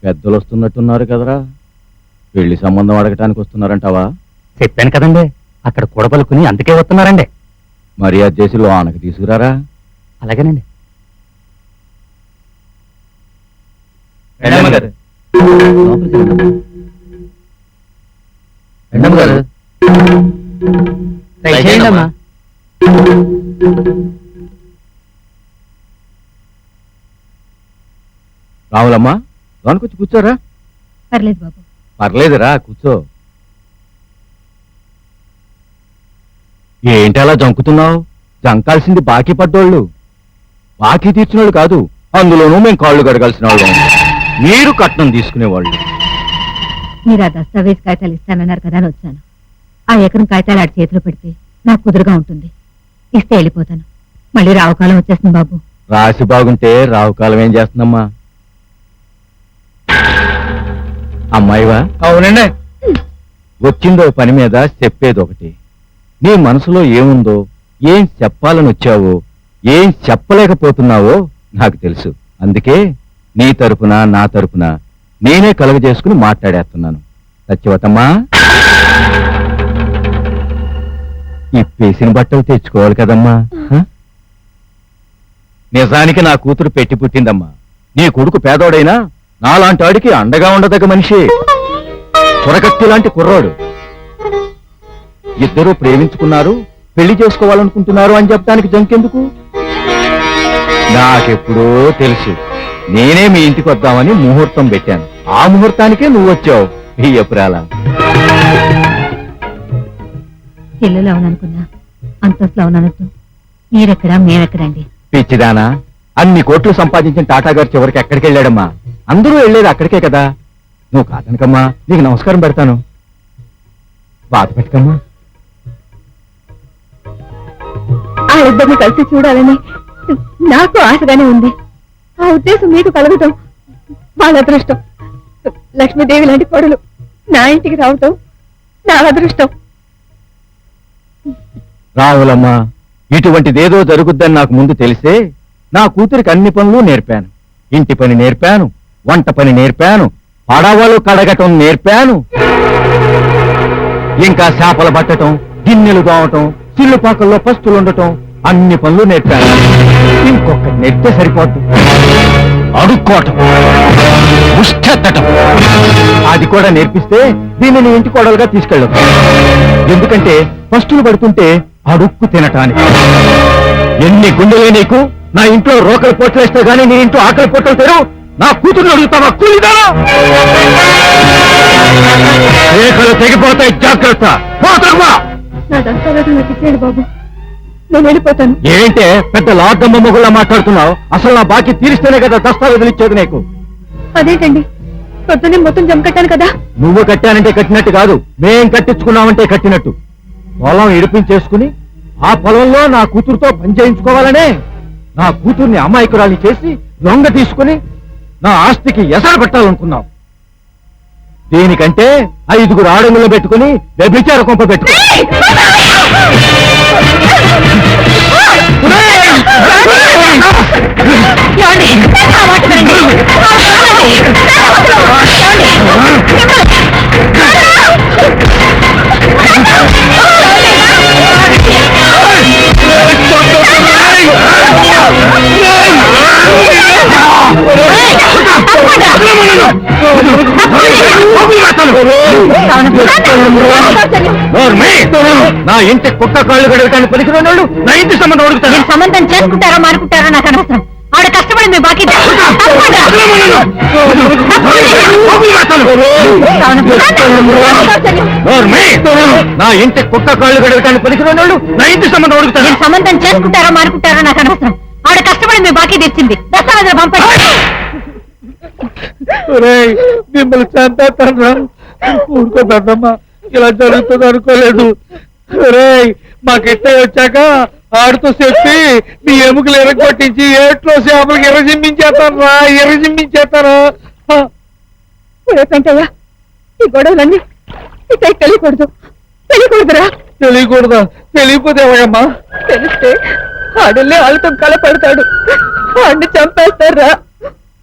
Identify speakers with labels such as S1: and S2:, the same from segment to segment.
S1: పెద్దలు వస్తున్నట్టున్నారు కదరా. పెళ్లి సంబంధం అడగటానికి వస్తున్నారంటావా?
S2: చెప్పాను కదండి, అక్కడ కూడబలుకుని అందుకే వస్తున్నారండి.
S1: మర్యాద చేసి లోనకి తీసుకురారా.
S2: అలాగేనండి.
S1: రావులమ్మా, లోనకొచ్చి కూర్చోరా.
S3: పర్లేదు బాబు.
S1: పర్లేదురా, కూర్చో. ఏంటి అలా జంకుతున్నావు? జంకాల్సింది బాకీ పడ్డోళ్ళు, బాకీ తీర్చినోళ్ళు కాదు. అందులోనూ మేము కాళ్ళు గడగాల్సిన వాళ్ళు, మీరు కట్నం తీసుకునేవాళ్ళు.
S3: మీరు ఆ దస్తావేజ్ కాగితాలు ఇస్తానన్నారు కదా అని వచ్చాను. ఆ ఎకరం కాగితాలు ఆడి చేతిలో పెడితే నాకు కుదురుగా ఉంటుంది. ఇస్తే వెళ్ళిపోతాను. మళ్ళీ రావుకాలం వచ్చేస్తుంది బాబు.
S1: రాసి బాగుంటే రావుకాలం ఏం చేస్తుందమ్మా? అమ్మాయివా?
S2: అవునండి.
S1: వచ్చిందో పని మీద చెప్పేది ఒకటి. నీ మనసులో ఏముందో, ఏం చెప్పాలని వచ్చావో, ఏం చెప్పలేకపోతున్నావో నాకు తెలుసు. అందుకే నీ తరపున నా తరపున నేనే కలుగజేసుకుని మాట్లాడేస్తున్నాను. సత్యవతమ్మా, ఇప్పేసిన బట్టలు తెచ్చుకోవాలి కదమ్మా. నిజానికి నా కూతురు పెట్టి పుట్టిందమ్మా. నీ కొడుకు పేదోడైనా నాలాంటి వాడికి అండగా ఉండదగ్గ మనిషి. చురకత్తి లాంటి కుర్రాడు. ఇద్దరూ ప్రేమించుకున్నారు, పెళ్లి చేసుకోవాలనుకుంటున్నారు అని చెప్పడానికి జంకెందుకు? నాకెప్పుడో తెలుసు. నేనే మీ ఇంటికి వద్దామని ముహూర్తం పెట్టాను. ఆ ముహూర్తానికే నువ్వు వచ్చావు. ఈ ఎప్పురాలా
S3: ఇల్లులో అవుననుకున్నా, అంతస్తులో అవుననొద్దు. మీరెక్కడా మేమెక్కడండి?
S1: పిచ్చిదానా, అన్ని కోట్లు సంపాదించిన టాటా గారు చివరికి ఎక్కడికి వెళ్ళాడమ్మా? అందరూ వెళ్ళేది అక్కడికే కదా. నువ్వు కాదనకమ్మా, నీకు నమస్కారం పెడతాను. బాధ పెట్టకమ్మా.
S3: ఆ ఇద్దరిని కలిసి చూడాలని నాకు ఆశగానే ఉంది. ఆ ఉద్దేశం మీకు కలగటం వాళ్ళ అదృష్టం. లక్ష్మీదేవి లాంటి కొడులు నా ఇంటికి రావటం నా అదృష్టం.
S1: రావులమ్మా, ఇటువంటిదేదో జరుగుద్దని నాకు ముందు తెలిసే నా కూతురికి అన్ని పనులు నేర్పాను. ఇంటి పని నేర్పాను, వంట పని నేర్పాను, పడవలు కడగటం నేర్పాను, ఇంకా చేపలు పట్టటం, గిన్నెలు దోవటం, చిల్లుపాకల్లో పస్తులు ఉండటం, అన్ని పనులు నేర్పాను. ఇంకొక నేర్పితే సరిపోద్దు. అడుక్కోవటం, ముష్టెత్తటం, అది కూడా నేర్పిస్తే దీన్ని నీ ఇంటి కోడలుగా తీసుకెళ్ళదు. ఎందుకంటే పస్తులు పడుతుంటే అడుక్కు తినటానికి. ఎన్ని గుండెలే నీకు? నా ఇంట్లో రోకలు పోట్లేస్తే గానీ నీ ఇంట్లో ఆకలి పోటలు తెరు. నా కూతురు అడుగుతావా? కూలిదానా? రేఖలు తెగిపోతాయి, జాగ్రత్త.
S3: నా దస్తావేజు నాకు ఇచ్చేయండి బాబు, నేను వెళ్ళిపోతాను.
S1: ఏంటే పెద్ద లాద్దమ్మ మొగుళ్ళ మాట్లాడుతున్నావు? అసలు నా బాకీ తీరిస్తేనే కదా దస్తావేజులు ఇచ్చేది నీకు.
S3: అదేంటండి, పొద్దున్నే మొత్తం జమ కట్టాను కదా.
S1: నువ్వు కట్టానంటే కట్టినట్టు కాదు, మేం కట్టించుకున్నామంటే కట్టినట్టు. పొలం ఇడిపించేసుకుని ఆ పొలంలో నా కూతురుతో పని చేయించుకోవాలనే నా కూతుర్ని అమాయకురాలి చేసి లొంగ తీసుకుని నా ఆస్తికి ఎసరు పెట్టాలనుకున్నావు. దీనికంటే 5 ఆడంగులు పెట్టుకుని వ్యభిచార కొంప పెట్టుకో. నా ఇంటి కుక్క కాళ్ళు గడవటానికి పనికిరాని వాళ్ళు నా ఇంటి సంబంధం అడుగుతారు.
S3: సంబంధం చేసుకుంటారో మానుకుంటారో నాకు అనవసరం. ఆవిడ కష్టపడి మీ బాకీ
S1: నా ఇంటి కుక్క కాళ్ళు గడవటానికి పనికిరాని వాళ్ళు నా ఇంటి సంబంధం అడుగుతారు.
S3: సంబంధం చేసుకుంటారో మానుకుంటారో నాకు అనవసరం. ఆవిడ కష్టపడి మీ బాకీ తెచ్చింది. దస్తావేజులు పంపండి.
S1: మిమ్మల్ని చంపేస్తాను. ఊరుకోదమ్మా, ఇలా జరుగుతుంది అనుకోలేదు. మాకిట్ట వచ్చాక ఆడుతూ చెప్పి నీ ఎముకలు ఎరగొట్టించి ఏట్లో చేపలకి ఎర్రజిమ్మించేస్తారా, ఎర్రజిమ్మించేస్తారా.
S3: ఏంటంటయ్యా ఈ గొడవలన్నీ తెలియకూడదు. తెలియకూడదురా.
S1: తెలియకూడదా? తెలియకపోతే ఎవరమ్మా?
S3: తెలిస్తే ఆడల్లే వాళ్ళతో కలపడతాడు. వాడిని చంపేస్తారా.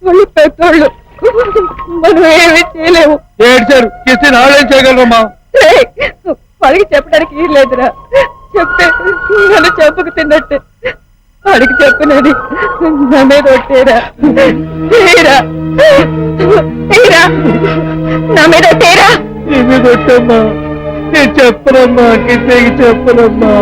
S3: వాళ్ళు పెద్దోళ్ళు, మనం ఏమీ చేయలేము.
S1: ఏడ్చారు కిస్తే నాడేం చేయగలరమ్మా?
S3: రేయ్, వాడికి చెప్పడానికి ఏం లేదురా. చెప్తే నన్ను చెప్పుకు తిన్నట్టే. వాడికి చెప్పనని నా మీద ఒట్టేరా. తీరా తీరా నా మీద తీరా.
S1: ఏమి కొట్టమ్మా? నేను చెప్పనమ్మా, కిసేకి చెప్పనమ్మా.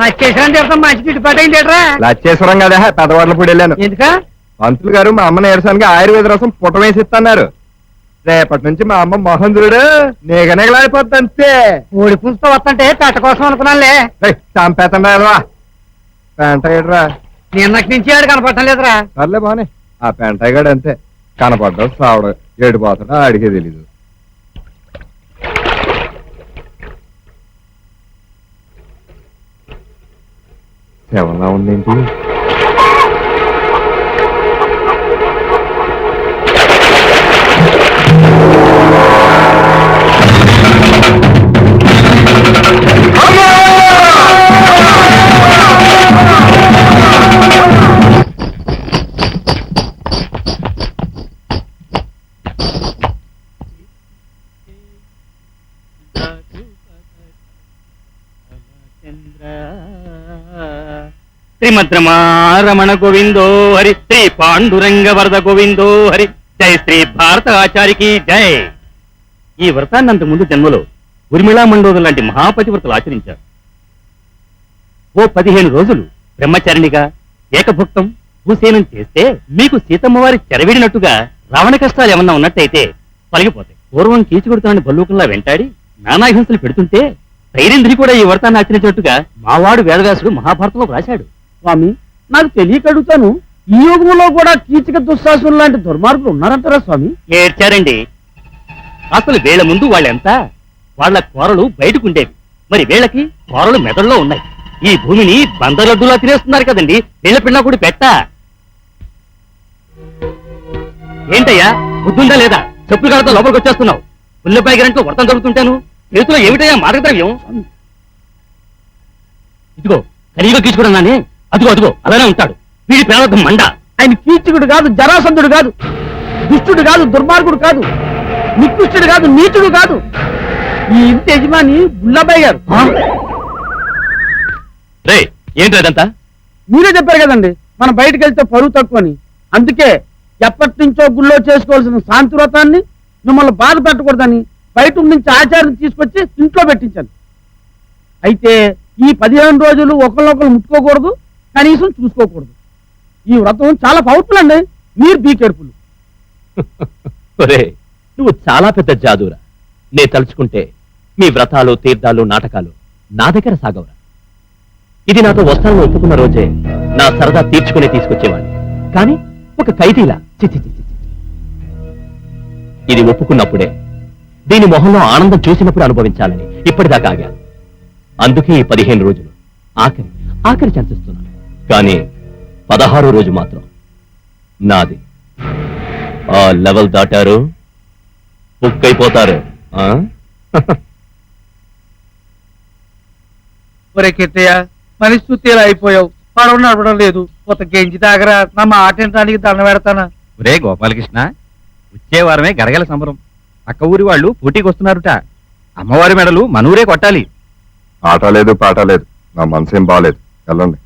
S2: లచ్చేశ్వరం తీర్థం మంచి గిట్టుబాటు అయిందేట్రా?
S1: లచ్చేశ్వరం కదా పెద్దవాళ్ళ పూడి వెళ్ళాను.
S2: ఎందుక?
S1: పంతులు గారు మా అమ్మ నీరసానికి ఆయుర్వేద రసం పుటమేసి ఇస్తున్నారు. రేపటి నుంచి మా అమ్మ మొహం చూడు నీగనగలాడిపోద్ది అంతే.
S2: ఓడి పుంజుతో వస్తుంటే పెట్ట కోసం అనుకున్నానులే.
S1: చంపేతండా పెంటయ్యడ్రా.
S2: నిన్నటి నుంచి ఆడు కనపడటం లేదురా.
S1: సర్లే బానే. ఆ పెంటయ్యగాడు అంతే, కనపడ్డాడు సావడు ఏడిపోతాడు ఆడికే తెలీదు. ఎవరిలా ఉందేంటి?
S2: శ్రీమద్రమారమణ గోవిందో హరి, శ్రీ పాండురంగ వరద గోవిందో హరి, జై శ్రీ భారత ఆచార్యకి జై. ఈ వ్రతాన్ని అంతకు ముందు జన్మలో ఉర్మిళా మండోదరు లాంటి మహాపతివ్రతలు ఆచరించారు. ఓ 15 రోజులు బ్రహ్మచారిణిగా ఏకభుక్తం భూసేనం చేస్తే మీకు సీతమ్మవారి చెరవిడినట్టుగా రావణ కష్టాలు ఏమన్నా ఉన్నట్టయితే తొలగిపోతాయి. పూర్వం కీచుకొడుతానని బల్లూకంలా వెంటాడి నానాహింసలు పెడుతుంటే ధైర్యంధ్రి కూడా ఈ వ్రతాన్ని ఆచరించినట్టుగా మావాడు వేదవ్యాసుడు మహాభారతంలో రాశాడు.
S4: స్వామి, నాకు తెలియక అడుగుతాను, ఈ యుగంలో కూడా కీచక దుశ్శాసనం లాంటి దుర్మార్గులు ఉన్నారంటారా స్వామి?
S2: ఏడ్చారండి. అసలు వీళ్ళ ముందు వాళ్ళెంత? వాళ్ళ కూరలు బయటకుండేవి, మరి వీళ్ళకి కూరలు మెదడులో ఉన్నాయి. ఈ భూమిని బందరడ్డులా తినేస్తున్నారు కదండి వీళ్ళ పిల్ల కూడా పెట్ట. ఏంటయ్యా బుద్ధుందా లేదా? చెప్పులు కాడతో లోపలికి వచ్చేస్తున్నావు. పుల్లెపాయ గంటలో వ్రతం జరుగుతుంటాను, చేతిలో ఏమిటయ్యా మార్గద్రవ్యం? ఇదిగో ఖరీగా తీసుకున్నానే, అదిగో అదిగో అలానే ఉంటాడు. వీడి పేదం మండ.
S4: ఆయన కీచకుడు కాదు, జరాసంధుడు కాదు, దుష్టుడు కాదు, దుర్మార్గుడు కాదు, నికృష్టుడు కాదు, నీచుడు కాదు. ఈ ఇంటి యజమాని బుల్లబాయ్ గారు.
S2: రే ఏంటి అదంతా?
S4: మీరే చెప్పారు కదండి మనం బయటకు వెళ్తే పరువు తక్కువ అని. అందుకే ఎప్పటి నుంచో గుళ్ళో చేసుకోవాల్సిన శాంతి వ్రతాన్ని మిమ్మల్ని బాధ పెట్టకూడదని బయట నుంచి ఆచారం తీసుకొచ్చి ఇంట్లో పెట్టించాను. అయితే ఈ 15 రోజులు ఒకళ్ళొకరు ముట్టుకోకూడదు, కనీసం చూసుకోకూడదు. ఈ వ్రతం చాలా పవర్ఫుల్ అండి, మీరు బీ కేర్ఫుల్.
S5: నువ్వు చాలా పెద్ద జాదూరా. నే తలుచుకుంటే మీ వ్రతాలు తీర్థాలు నాటకాలు నా దగ్గర సాగవరా. ఇది నాతో వస్తానని ఒప్పుకున్న రోజే నా సరదా తీర్చుకునే తీసుకొచ్చేవాడిని, కానీ ఒక ఖైదీలా చిచి. ఇది ఒప్పుకున్నప్పుడే, దీని మొహంలో ఆనందం చూసినప్పుడు అనుభవించాలని ఇప్పటిదాకా ఆగాను. అందుకే ఈ 15 రోజులు ఆఖరి చంపిస్తున్నాను. కానీ 16వ రోజు మాత్రం నాది. ఆ లెవెల్ దాటారు బుక్ అయిపోతారు.
S4: ఒరే కిట్టయ్య, మనిషి చూస్తేలా అయిపోయావు. పడవ నడవడం లేదు, కొత్త గెంజి దాగరా, నా మాట వినడానికి దండ పెడతానా?
S1: రే గోపాలకృష్ణ, వచ్చే వారమే గరగల సంబరం. పక్క ఊరి వాళ్ళు పోటీకి వస్తున్నారుట. అమ్మవారి మెడలు మనూరే కొట్టాలి.
S6: ఆట లేదు పాట లేదు, నా మనసేం బాగాలేదు. వెళ్ళండి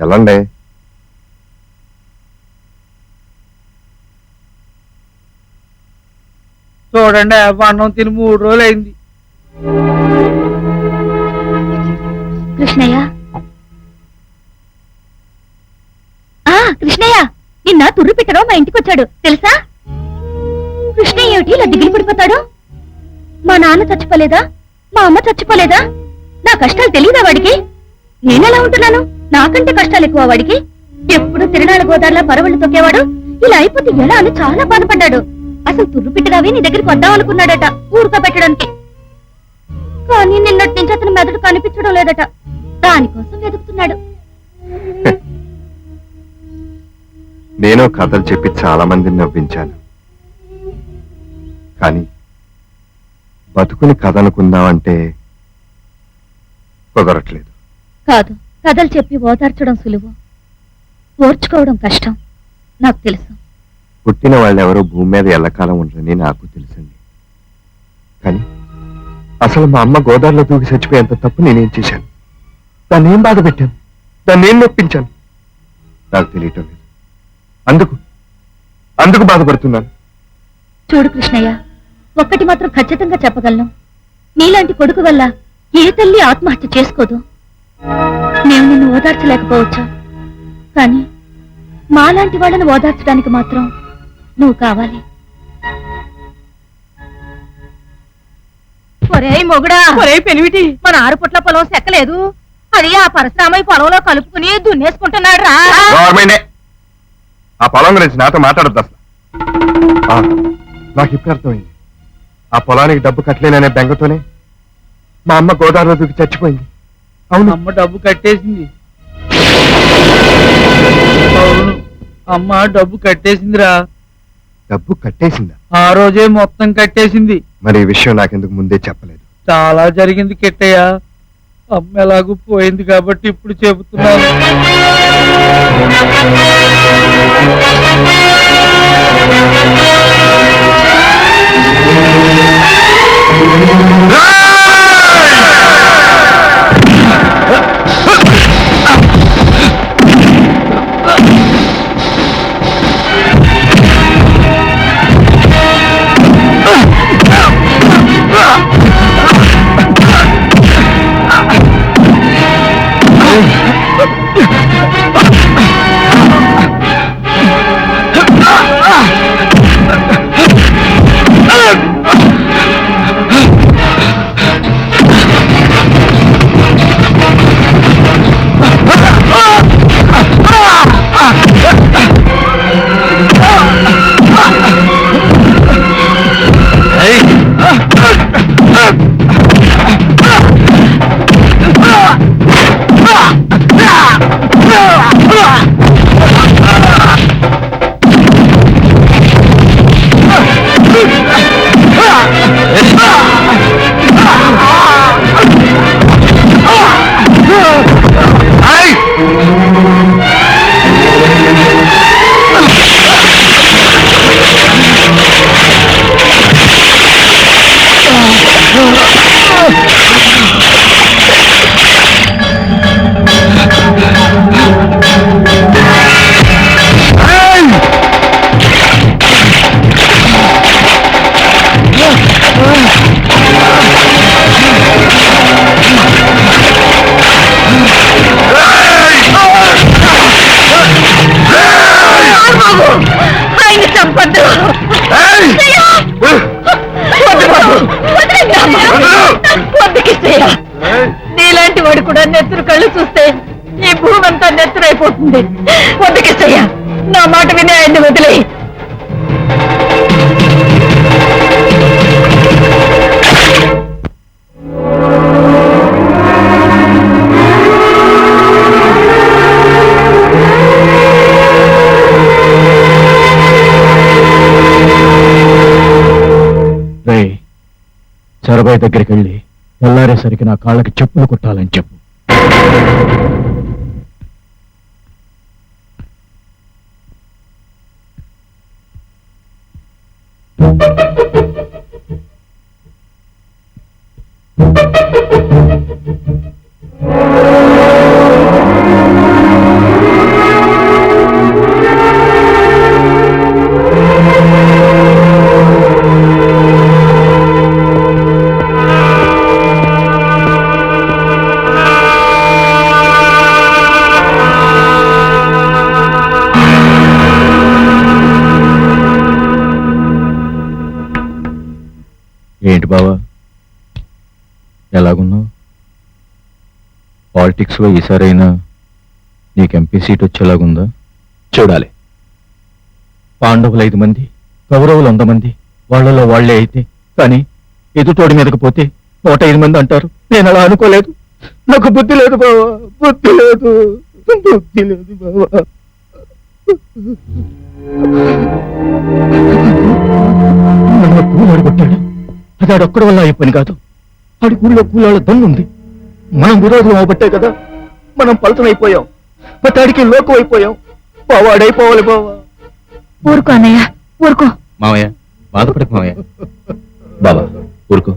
S6: వెళ్ళండి.
S4: చూడండి, అన్నం తిని 3 రోజులు అయింది.
S3: కృష్ణయ్య, కృష్ణయ్య, నిన్న తుర్రు పెట్టడం మా ఇంటికి వచ్చాడు తెలుసా? కృష్ణయ్య ఏమిటి ఇలా దిగులు పడిపోతాడు? మా నాన్న చచ్చిపోలేదా? మా అమ్మ చచ్చిపోలేదా? నా కష్టాలు తెలియదా వాడికి? నేనెలా ఉంటున్నాను? నాకంటే కష్టాలు ఎక్కువ వాడికి. ఎప్పుడు తిరణాల గోదావరిలో పరవళ్ళు తొక్కేవాడు, ఇలా అయిపోతే ఎలా అని చాలా బాధపడ్డాడు. అసలు తుర్రు పెట్టడావి నీ దగ్గరికి వద్దాం అనుకున్నాడట ఊరుక పెట్టడానికి. కానీ నిన్నటి నుంచి అతని మెదడు కనిపించడం లేదట, దానికోసం వెతుకుతున్నాడు.
S6: నేను కథలు చెప్పి చాలా మందిని నవ్వించాను, కానీ బతుకుని కథనుకుందామంటే కుదరట్లేదు.
S3: కాదు, కథలు చెప్పి ఓదార్చడం సులువు, ఓర్చుకోవడం కష్టం. నాకు తెలుసు.
S6: పుట్టిన వాళ్ళెవరో భూమి మీద ఎల్లకాలం ఉండరని నాకు తెలుసండి. కానీ అసలు మా అమ్మ గోదావరిలో దూకి చచ్చిపోయేంత తప్పు నేనేం చేశాను? దాన్ని ఏం బాధ పెట్టాను? దాన్ని ఏం నొప్పించాను? నాకు తెలియటం లేదు. అందుకు బాధపడుతున్నాను.
S3: చూడు కృష్ణయ్య, ఒక్కటి మాత్రం ఖచ్చితంగా చెప్పగలను. నీలాంటి కొడుకు వల్ల ఏ తల్లి ఆత్మహత్య చేసుకోదు. మేము నిన్ను ఓదార్చలేకపోవచ్చు, కానీ మాలాంటి వాళ్ళని ఓదార్చడానికి మాత్రం నువ్వు కావాలి. ఒరే మొగుడా, ఒరే పెనివిటి, మన 6 పుట్ల పొలం సెక్కలేదు. అది ఆ పరశురామయ్య పొలంలో కలుపుకుని దున్నేసుకుంటున్నాడు రా.
S6: ఆ పొలం గురించి నాతో మాట్లాడద్దు అసలు. నాకు ఇప్పుడు అర్థమైంది. ఆ పొలానికి డబ్బు కట్టలేననే బెంగతోనే మా అమ్మ గోదావరిలో దూకి చచ్చిపోయింది.
S4: అవును, అమ్మ డబ్బు కట్టేసింది. అవును, అమ్మ డబ్బు కట్టేసిందిరా.
S6: డబ్బు కట్టేసిందా?
S4: ఆ రోజే మొత్తం కట్టేసింది.
S6: మరి ఈ విషయం నాకెందుకు ముందే చెప్పలేదు?
S4: చాలా జరిగింది కిట్టయ్య. అమ్మ ఎలాగూ పోయింది కాబట్టి ఇప్పుడు చెబుతున్నాను.
S3: నీలాంటి వాడు కూడా నెత్తురు కళ్ళు చూస్తే ఈ భూమి అంతా నెత్తురైపోతుంది. వద్దకిస్తయ్యా, నా మాట విని ఆయన్ని వదిలే.
S1: చరబాయి దగ్గరికి వెళ్ళి తెల్లారేసరికి నా కాళ్ళకి చెప్పులు కుట్టాలని చెప్పు. ఏంటి బావా, ఎలాగున్నావు? పాలిటిక్స్ లో ఈసారైనా నీకు ఎంపీ సీట్ వచ్చేలాగుందా?
S5: చూడాలి.
S1: పాండవులు 5 మంది, కౌరవులు 100 మంది, వాళ్ళలో వాళ్లే అయితే, కానీ ఎదుటోడి మీదకి పోతే 105 మంది అంటారు. నేను అలా అనుకోలేదు. నాకు బుద్ధి లేదు బావా, బుద్ధి లేదు బావా. నన్ను కూలాడు కొట్టాడు. అది ఆడొక్కడి వల్ల అయిపోయింది కాదు. ఆడి ఊళ్ళో కూలాళ్ళ దన్నుంది. మనం విరోధం అవబట్టే కదా మనం పలతనైపోయాం. పతాడికి లోకం అయిపోయాం. బావాడైపోవాలి బావా.
S3: ఊరుకో అన్నయ్య, ఊరుకో.
S2: మావయ్య బాధపడకు మావయ్య.
S5: బాబా ఊరుకో.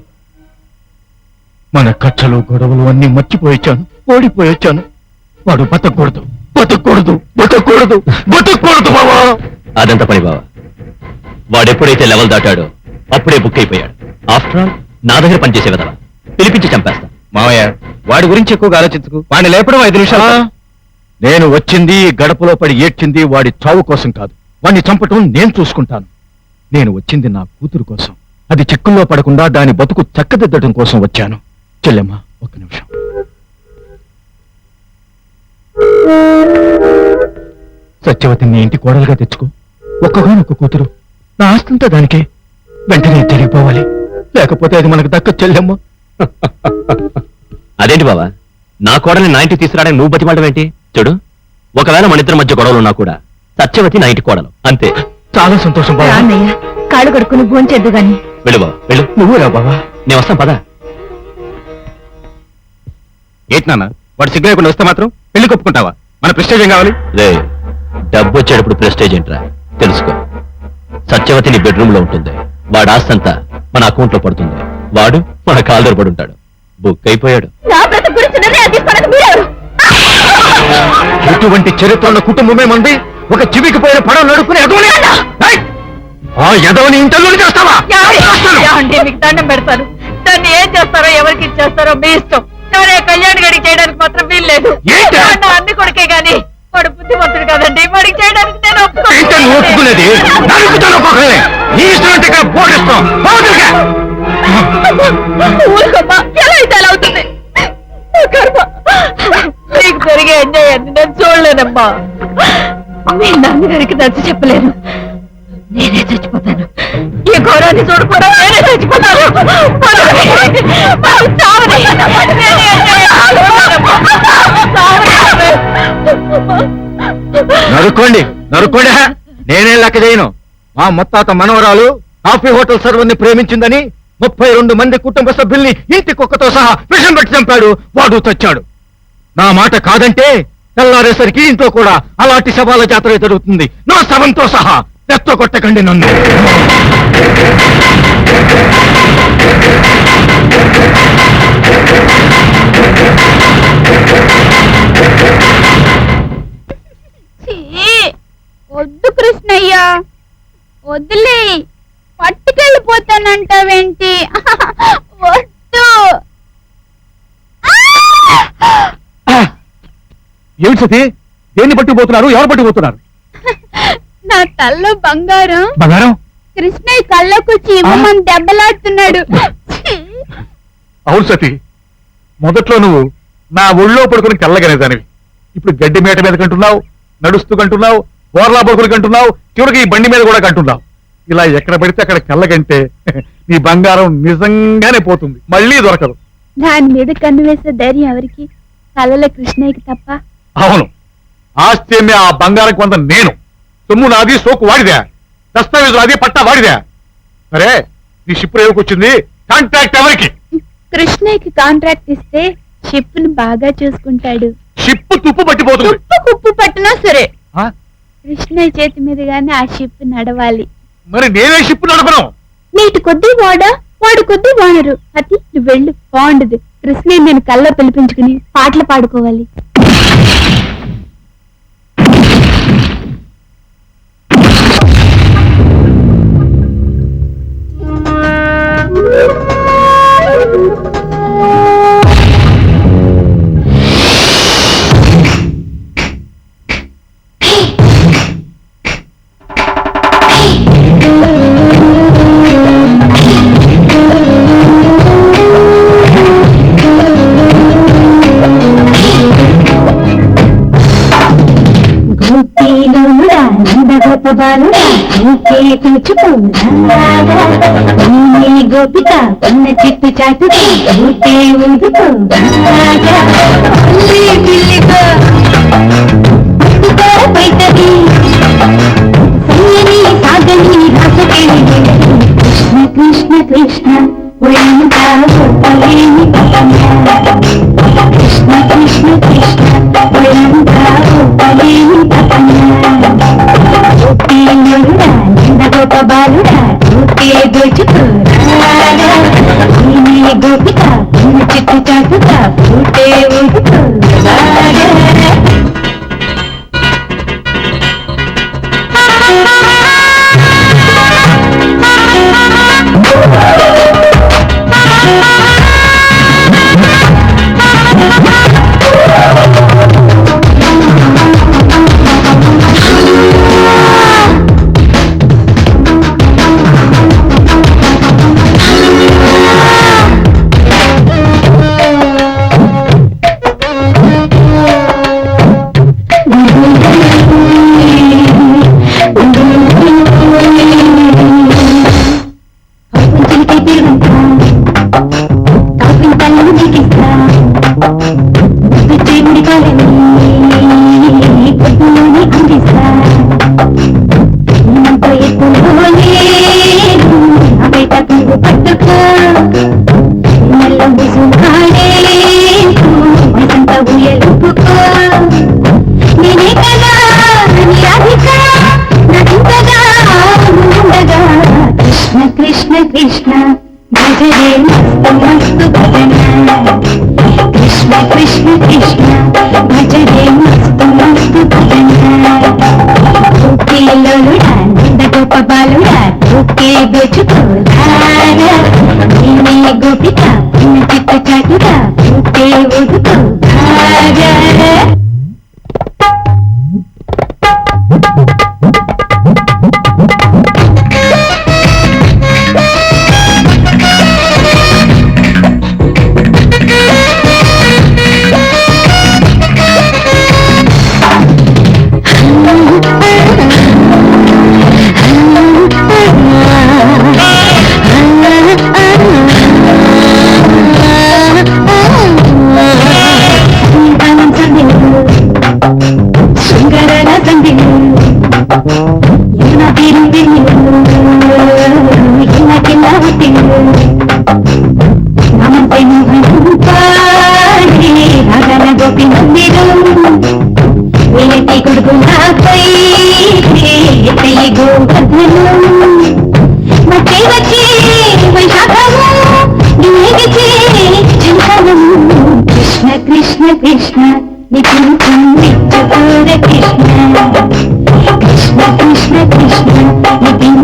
S1: మన కక్షలు గొడవలు అన్ని మర్చిపోయొచ్చాను, ఓడిపోయొచ్చాను. వాడు బతకూడదు, బతకూడదు, బతకూడదు, బతకూడదు బావా.
S5: అదంత పని బావా. వాడెప్పుడైతే లెవెల్ దాటాడో అప్పుడే బుక్ అయిపోయాడు. ఆఫ్టర్ ఆల్ నా దగ్గర పనిచేసే విధవా, పిలిపించి చంపేస్తా.
S2: మావయ్య వాడి గురించి ఎక్కువగా ఆలోచించుకు. వాడిని లేపడం 5 నిమిషాలు.
S1: నేను వచ్చింది గడపలో పడి ఏడ్చింది వాడి చావు కోసం కాదు. వాడిని చంపటం నేను చూసుకుంటాను. నేను వచ్చింది నా కూతురు కోసం. అది చిక్కుల్లో పడకుండా దాని బతుకు చక్కదిద్దడం కోసం వచ్చాను. చెల్లెమ్మ, ఒక్క నిమిషం. సత్యవతిని ఇంటి కోడలుగా తెచ్చుకో. ఒక్కగానొక్క కూతురు. నా ఆస్తంతా దానికే. వెంటనే జరిగిపోవాలి, లేకపోతే అది మనకు దక్క. చెల్లెమ్మ,
S5: అదేంటి బావా, నా కోడల్ని నా ఇంటికి తీసుకురావడానికి నువ్వు బతిమాటం ఏంటి? చూడు, ఒకవేళ మన ఇద్దరి మధ్య గొడవలు ఉన్నా కూడా సత్యవతి నా ఇంటి కోడలు, అంతే.
S1: చాలా సంతోషం బావా.
S3: అన్నయ్య, కాళ్ళు కడుక్కుని భోంచేద్దు గాని.
S5: వెళ్ళు బావ, వెళ్ళు.
S1: నువ్వు రా బావా.
S5: నేను వస్తాను పదా.
S2: ఏంటి నాన్న వాడు సిగ్గు లేకుండా వస్తే మాత్రం పెళ్లి కొప్పుకుంటావా? మన ప్రెస్టేజ్ ఏం కావాలి?
S5: రే, డబ్బు వచ్చేటప్పుడు ప్రెస్టేజ్ ఏంట్రా తెలుసుకో. సత్యవతి నీ బెడ్రూమ్ లో ఉంటుంది. వాడు ఆస్తంతా మన అకౌంట్ లో పడుతుంది. వాడు మన కాలు పడి ఉంటాడు. బుక్ అయిపోయాడు.
S3: నా బ్రతుకు గురించి నిర్ణయం తీసుకోవడానికి మీరెవరు?
S1: ఎటువంటి చరిత్ర ఉన్న కుటుంబమే మంది. ఒక చివికి పోయిన పడవ నడుపుకుని ఎదవని ఆ ఎదవని ఇంటర్లో చేస్తావా?
S3: ఏమండి, మీకు దండం పెడతాను. దాన్ని ఏం చేస్తారో ఎవరికి ఇచ్చేస్తారో మీ ఇష్టం. కానీ కళ్యాణ్ గడికి చేయడానికి మాత్రం వీల్లేదు. అన్ని కొడుకే గాని వాడు బుద్ధిమంతుడు కదండి. వాడికి చేయడానికి నేను
S1: ఒప్పుకునేది.
S3: ఊరుకోమ్మా, ఎలా అయితే అలా అవుతుంది. నీకు జరిగే అన్యాయాన్ని నేను చూడలేనమ్మా. మీ నాన్నగారికి నచ్చి చెప్పలేను. నేనే చచ్చిపోతాను. ఈ ఘోరాన్ని చూడకుండా నేనే చచ్చిపోతాను.
S1: నరుక్కోండి, నరుక్కోండి. నేనే లెక్క చేయను. మా ముత్తాత మనవరాలు కాఫీ హోటల్ సర్వర్ని ప్రేమించిందని 32 మంది కుటుంబ సభ్యుల్ని ఇంటి కుక్కతో సహా విషం పెట్టి చంపాడు. వాడు చచ్చాడు. నా మాట కాదంటే తెల్లారేసరికి ఇంట్లో కూడా అలాంటి శవాల జాతర జరుగుతుంది. నా శవంతో సహా. తెత్తో కొట్టకండి నన్ను.
S7: వద్దు కృష్ణయ్య, వద్దులే. పట్టుకెళ్ళిపోతానంటావేంటి? వద్దు.
S1: ఏమిటి సతీ, దేన్ని పట్టుకుపోతున్నారు? ఎవరు పట్టుకుపోతున్నారు?
S7: నా తల్లో బంగారం
S1: బంగారం
S7: కృష్ణయ్య కళ్ళకొచ్చి ఇవ్వమని దెబ్బలాడుతున్నాడు.
S1: అవును సతీ, మొదట్లో నువ్వు నా ఒళ్ళో పడుకుని కళ్ళగనేదానివి. ఇప్పుడు గడ్డి మేట మీద కంటున్నావు, నడుస్తూ కంటున్నావు, బోర్లా పడుకుని కంటున్నావు, చివరికి ఈ బండి మీద కూడా కంటున్నావు. ఇలా ఎక్కడ పడితే అక్కడ కళ్ళగంటే నీ బంగారం నిజంగానే పోతుంది, మళ్ళీ దొరకదు.
S7: దాని మీద కన్ను వేసే ధైర్యం ఎవరికి? కళ్ళలో కృష్ణయ్యకి తప్ప.
S1: అవును, ఆస్తి అమ్మే ఆ బంగారం కొంత నేను. సొమ్ము నాది, సోకు వాడిదే, దస్తావేజు నాది, పట్టా వాడిదే. సరే, నీ షిప్ రేవుకొచ్చింది, కాంట్రాక్ట్ ఎవరికి?
S7: కృష్ణయ్యకి కాంట్రాక్ట్ ఇస్తే షిప్ ను బాగా చూసుకుంటాడు.
S1: షిప్ తుప్పు పట్టిపోతుంది.
S7: తుప్పు కుప్పు పట్టినా సరే
S1: ఆ?
S7: కృష్ణయ్య చేతి మీదుగానే ఆ షిప్ నడవాలి.
S1: మరి నేనే షిప్ నడపను.
S7: నీటి కొద్దీ వాడా, వాడు కొద్దీ వాడరు. అది నువ్వు వెళ్ళు, బాగుండదు. కృష్ణయ్య నేను కల్లో పిలిపించుకుని పాటలు పాడుకోవాలి.
S3: గోపిక కొన్న చెట్టు చాటుకు ఊటే ఊదుకో బయటది సాగని రాసకెళ్ళి కృష్ణ కృష్ణ కృష్ణ
S7: ఒళ్ళంతా ఒట్టలేని తపన కృష్ణ కృష్ణ కృష్ణ ఒళ్ళంతా ఒట్టలేని తపన గోపీలుడా నందగోప బాలుడా గోపే దోచుకోరాడా నేనే గోపిక నిన్ను చిట్టు చాటుగా పూటే ఊదుకోరాడా కృష్ణ కృష్ణ భజరే మస్తు మస్తు భజన కృష్ణ కృష్ణ కృష్ణ భజరే మస్తు మస్తు భజన గోపీలుడా నందగోప బాలుడా గోపే దోచుకోరాడా నేనే గోపిక నిన్ను చిట్టు చాటుగా పూటే ఊదుకోరాడా గోపి మందిరం కొడుకు నాపై గోవర్ధనం మధ్య వచ్చే వైశాఖము చింతనం కృష్ణ కృష్ణ కృష్ణ నిత్యం నిత్యపూర కృష్ణ కృష్ణ కృష్ణ కృష్ణ నిత్యం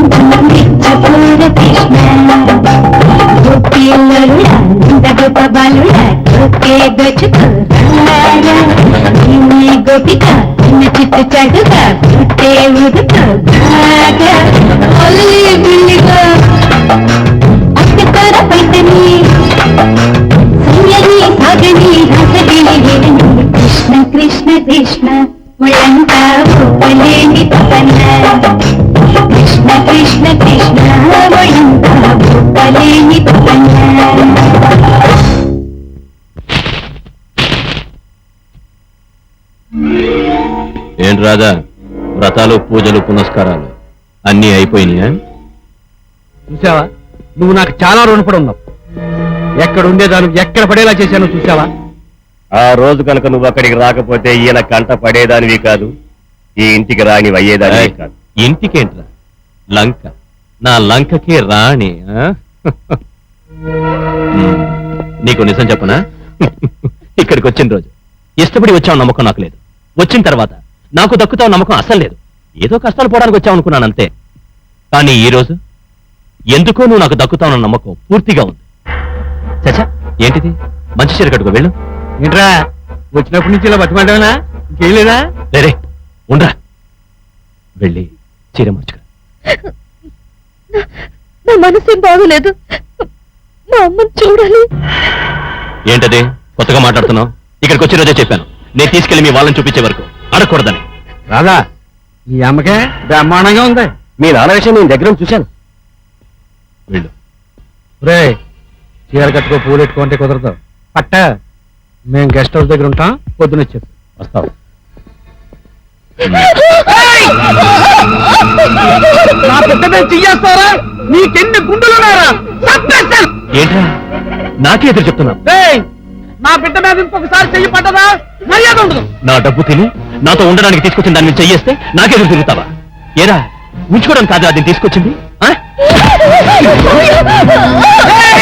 S7: నిత్యపూర కృష్ణ గోపీలుడా నందగోప బాలుడా గోపే దోచుకోరాడా నేనే గోపిక నిన్ను చిట్టు చాటుగా పుట్టే ఊదుకోరాడా ఒల్లి బిల్లిగా అక్కతోర పైతని సంయని సాగని రాసగిలి వేదని కృష్ణ కృష్ణ కృష్ణ ఒళ్ళంతా ఒప్పలేని తపన కృష్ణ కృష్ణ కృష్ణ ఒళ్ళంతా ఒప్పలేని తపన
S5: ఏంటి రాజా, వ్రతాలు పూజలు పునస్కారాలు అన్నీ అయిపోయినాయా?
S4: చూసావా, నువ్వు నాకు చాలా రుణపడి ఉన్నావు. ఎక్కడ ఉండేదాను ఎక్కడ పడేలా చేశాను చూసావా.
S2: ఆ రోజు కనుక నువ్వు అక్కడికి రాకపోతే ఈయన కంట పడేదానివి కాదు, ఈ ఇంటికి రాని అయ్యేదానివి కాదు.
S5: ఇంటికేంట్రా, లంక, నా లంకకే రాణి. నీకు నిజం చెప్పనా? ఇక్కడికి వచ్చిన రోజు ఇష్టపడి వచ్చావు నమ్మకం నాకు లేదు. వచ్చిన తర్వాత నాకు దక్కుతావు నమ్మకం అసలు లేదు. ఏదో కష్టాలు పోవడానికి వచ్చావు అనుకున్నాను అంతే. కానీ ఈ రోజు ఎందుకో నువ్వు నాకు దక్కుతావున్న నమ్మకం పూర్తిగా ఉంది. చచ్చా, ఏంటిది? మంచి చీర కట్టుకో, వెళ్ళు.
S4: ఏంట్రా వచ్చినప్పటి నుంచి ఇలా బతిమాడానా? ఇంకేం లేదా?
S5: రే ఉండరా, వెళ్ళి చీర మార్చుకో.
S3: నా మనసేం బాగోలేదు. మా అమ్మని చూడాలి.
S5: ఏంటది కొత్తగా మాట్లాడుతున్నావు? ఇక్కడికి వచ్చే రోజే చెప్పాను, నేను తీసుకెళ్లి మీ వాళ్ళని చూపించే వరకు అడగకూడదని.
S4: రాదా, ఈ అమ్మకే బ్రహ్మాండంగా ఉంది.
S2: మీ నాన్న విషయం నేను దగ్గర చూశాను.
S5: వెళ్ళు.
S4: రే, చీర కట్టుకో, పూలు పెట్టుకుంటే కుదరదు. పట్ట, మేము గెస్ట్ హౌస్ దగ్గర ఉంటాం, పొద్దున వచ్చేది.
S2: వస్తావు.
S4: నా పెద్ద మీద చెయ్యేస్తారా? నీకెన్ని గుండెలున్నారా? చంపేస్తాను.
S5: ఏంట్రా నాకే ఎదురు చెప్తున్నావు?
S4: ఏయ్, నా బిడ్డ మీద ఇంకొకసారి చెయ్యి పడ్డదా మర్యాద ఉండదు.
S5: నా డబ్బు తిని నాతో ఉండడానికి తీసుకొచ్చిన దాన్ని చెయ్యేస్తే నాకెదురు తిరుగుతావా? ఏరా ఉంచుకోవడం కాదు అది తీసుకొచ్చింది ఆ?
S4: ఏయ్,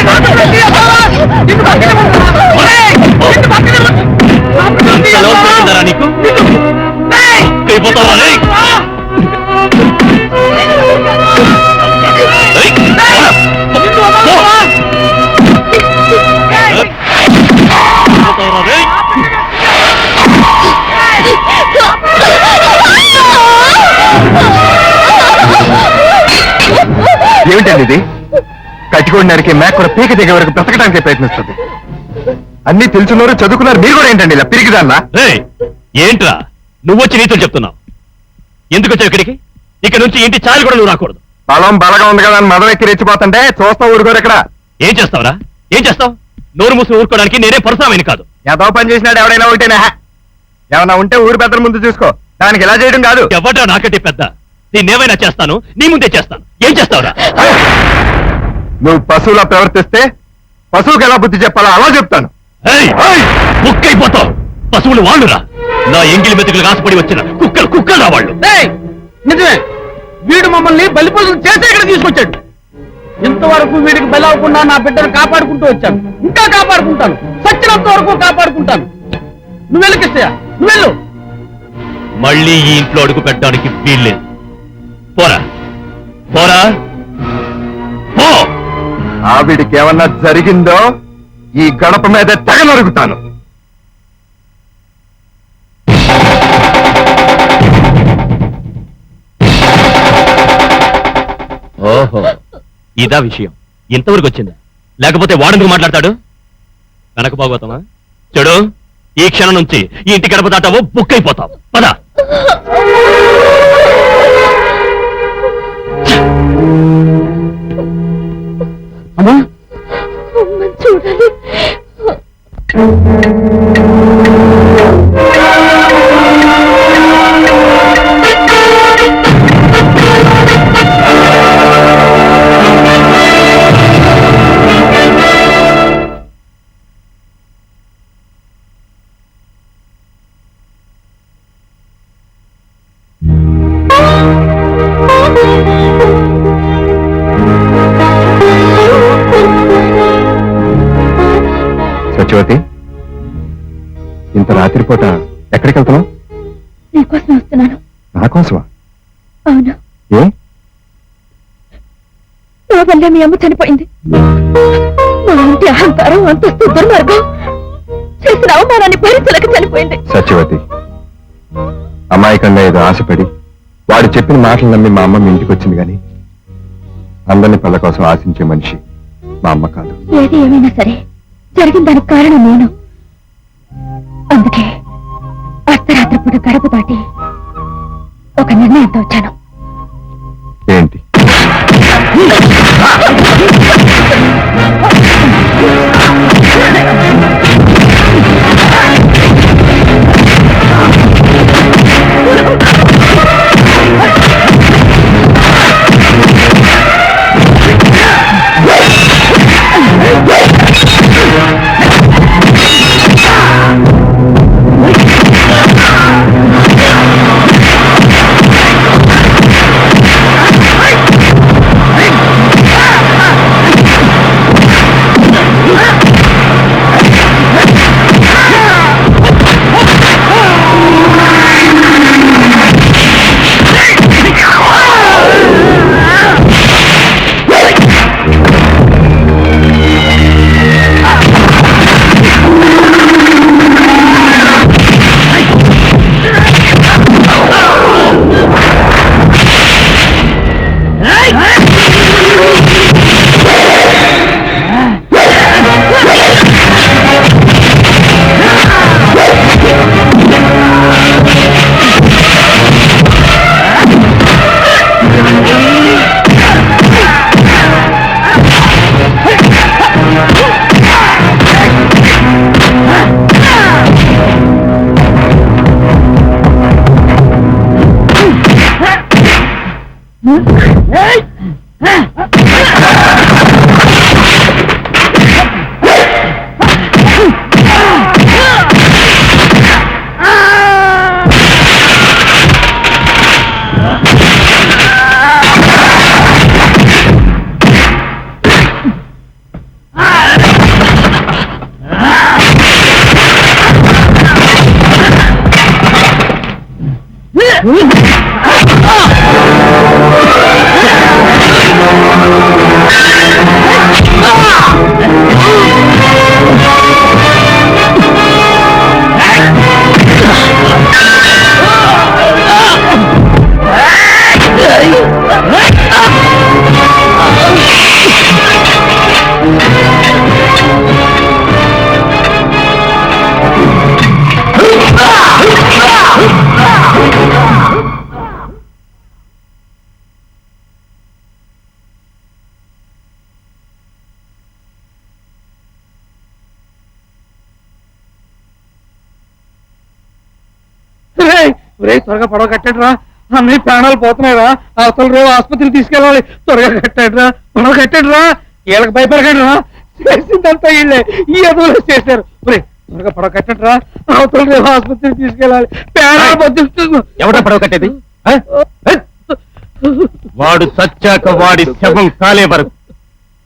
S4: నా బిడ్డ చెయ్యేస్తావా? నిన్ను పక్కనే ఉంచుతా. ఏయ్, నిన్ను పక్కనే ఉంచుతా. నా బిడ్డ
S5: ఎంత లోటు
S4: చెయ్యేస్తావా?
S5: వచ్చిందిరా నీకు?
S4: ఏయ్,
S5: అయిపోతావా రేయ్? ఏయ్!
S4: నిన్ను వదలవా?
S5: అయిపోతావా రేయ్?
S6: ఏమిటండి ఇది? కట్టుకోవడానికి మేక కూడా పీక దిగే వరకు బ్రతకడానికి ప్రయత్నిస్తుంది. అన్ని తెలుసున్నారు, చదువుకున్నారు, మీరు కూడా ఏంటండి ఇలా పిరిగిదాన్నా?
S5: ఏయ్! ఏంట్రా నువ్వొచ్చి నీతులు చెప్తున్నావు? ఎందుకు వచ్చావు ఇక్కడికి? ఇక్కడ నుంచి ఇంటి చాలు కూడా నువ్వు రాకూడదు.
S6: బలం బలగా ఉంది కదా అని మదం ఎక్కి రెచ్చిపోతుంటే చూస్తా ఊరుకోరు ఇక్కడ.
S5: ఏం చేస్తావురా? ఏం చేస్తావు? నోరు మూసుకుని ఊరుకోవడానికి నేనే పరుసామని కాదు.
S6: ఏదో పని చేసినాడు ఎవడైనా ఉంటేనే. ఏమన్నా ఉంటే ఊరు పెద్దల ముందు చూసుకో, దానికి ఇలా చేయడం కాదు.
S5: ఎవడ్రా నాకంటే పెద్ద? నేనేమైనా చేస్తాను, నీ ముందే చేస్తాను. ఏం చేస్తావురా?
S6: నువ్వు పశువులా ప్రవర్తిస్తే పశువుకి ఎలా బుద్ధి చెప్పాలో అలా చెప్తాను.
S5: కుక్కైపోతావు. పశువులు వాళ్ళురా, నా ఎంగిలి మెతుకులు ఆశపడి వచ్చిన కుక్కలు వాళ్ళు.
S4: ఏయ్, నిజమే, వీడు మమ్మల్ని బలిపూజలు చేసే ఇక్కడ తీసుకొచ్చాడు. ఇంతవరకు వీడికి బలి అవ్వకుండా నా బిడ్డను కాపాడుకుంటూ వచ్చాను. ఇంకా కాపాడుకుంటాను, సచ్చినంత వరకు కాపాడుకుంటాను. నువ్వు వెళ్ళకిస్తయా, నువ్వు వెళ్ళు.
S5: మళ్ళీ ఈ ఇంట్లో అడుగు పెట్టడానికి వీల్లేదు. పోరా పోరా పో.
S6: ఆవిడికి ఏమన్నా జరిగిందో ఈ గడప మీద తెగ నరుగుతాను.
S5: ఓహో, ఇదా విషయం. ఇంతవరకు వచ్చిందా? లేకపోతే వాడెందుకు మాట్లాడతాడు? వెనక పోగోతామా? చెడు, ఈ క్షణం నుంచి ఈ ఇంటి గడప దాటావో బుక్ అయిపోతావు. పద.
S4: అమ్మా,
S3: చూడాలి.
S6: సత్యవతి, ఇంత రాత్రిపూట ఎక్కడికి వెళ్తున్నావు?
S3: నీకోసం వస్తున్నాను.
S6: నా కోసమా?
S3: అవును,
S6: ఏ?
S3: నా వల్లే మీ అమ్మ చనిపోయింది. మా ఇంటి అహంకారం, అంతస్తు, దుర్మార్గం చేసిన అవమానాన్ని భరించలేక చనిపోయింది.
S6: సత్యవతి, అమాయకంగా ఏదో ఆశపడి వాడు చెప్పిన మాటలు నమ్మి మా అమ్మ మీ ఇంటికి వచ్చింది కానీ అందరిని పళ్ళ కోసం ఆశించే మనిషి మా అమ్మ కాదు.
S3: ఏది ఏమైనా సరే జరిగిన దానికి కారణం నేను. అందుకే అర్ధరాత్రి పూట గడప దాటి ఒక నిర్ణయంతో వచ్చాను.
S6: ఏంటి?
S4: త్వరగా పడవ కట్టండి రా, అన్ని ప్రాణాలు పోతున్నాయిరా. అవతల రేవు ఆసుపత్రికి తీసుకెళ్ళాలి. త్వరగా కట్టండి రా, పడవ కట్టండి రా. వీళ్ళకి భయపడకండి రా, చేసిందంతా వీళ్ళే, ఈ ఎదువులు చేశారు. త్వరగా పడవ కట్టండి రా, అవతల రేవు ఆసుపత్రికి తీసుకెళ్ళాలి. ప్రాణాలు బతుకుతుంది.
S2: ఎవడ పడవ కట్టేది? వాడు చచ్చాక వాడి శవం కాలే వరకు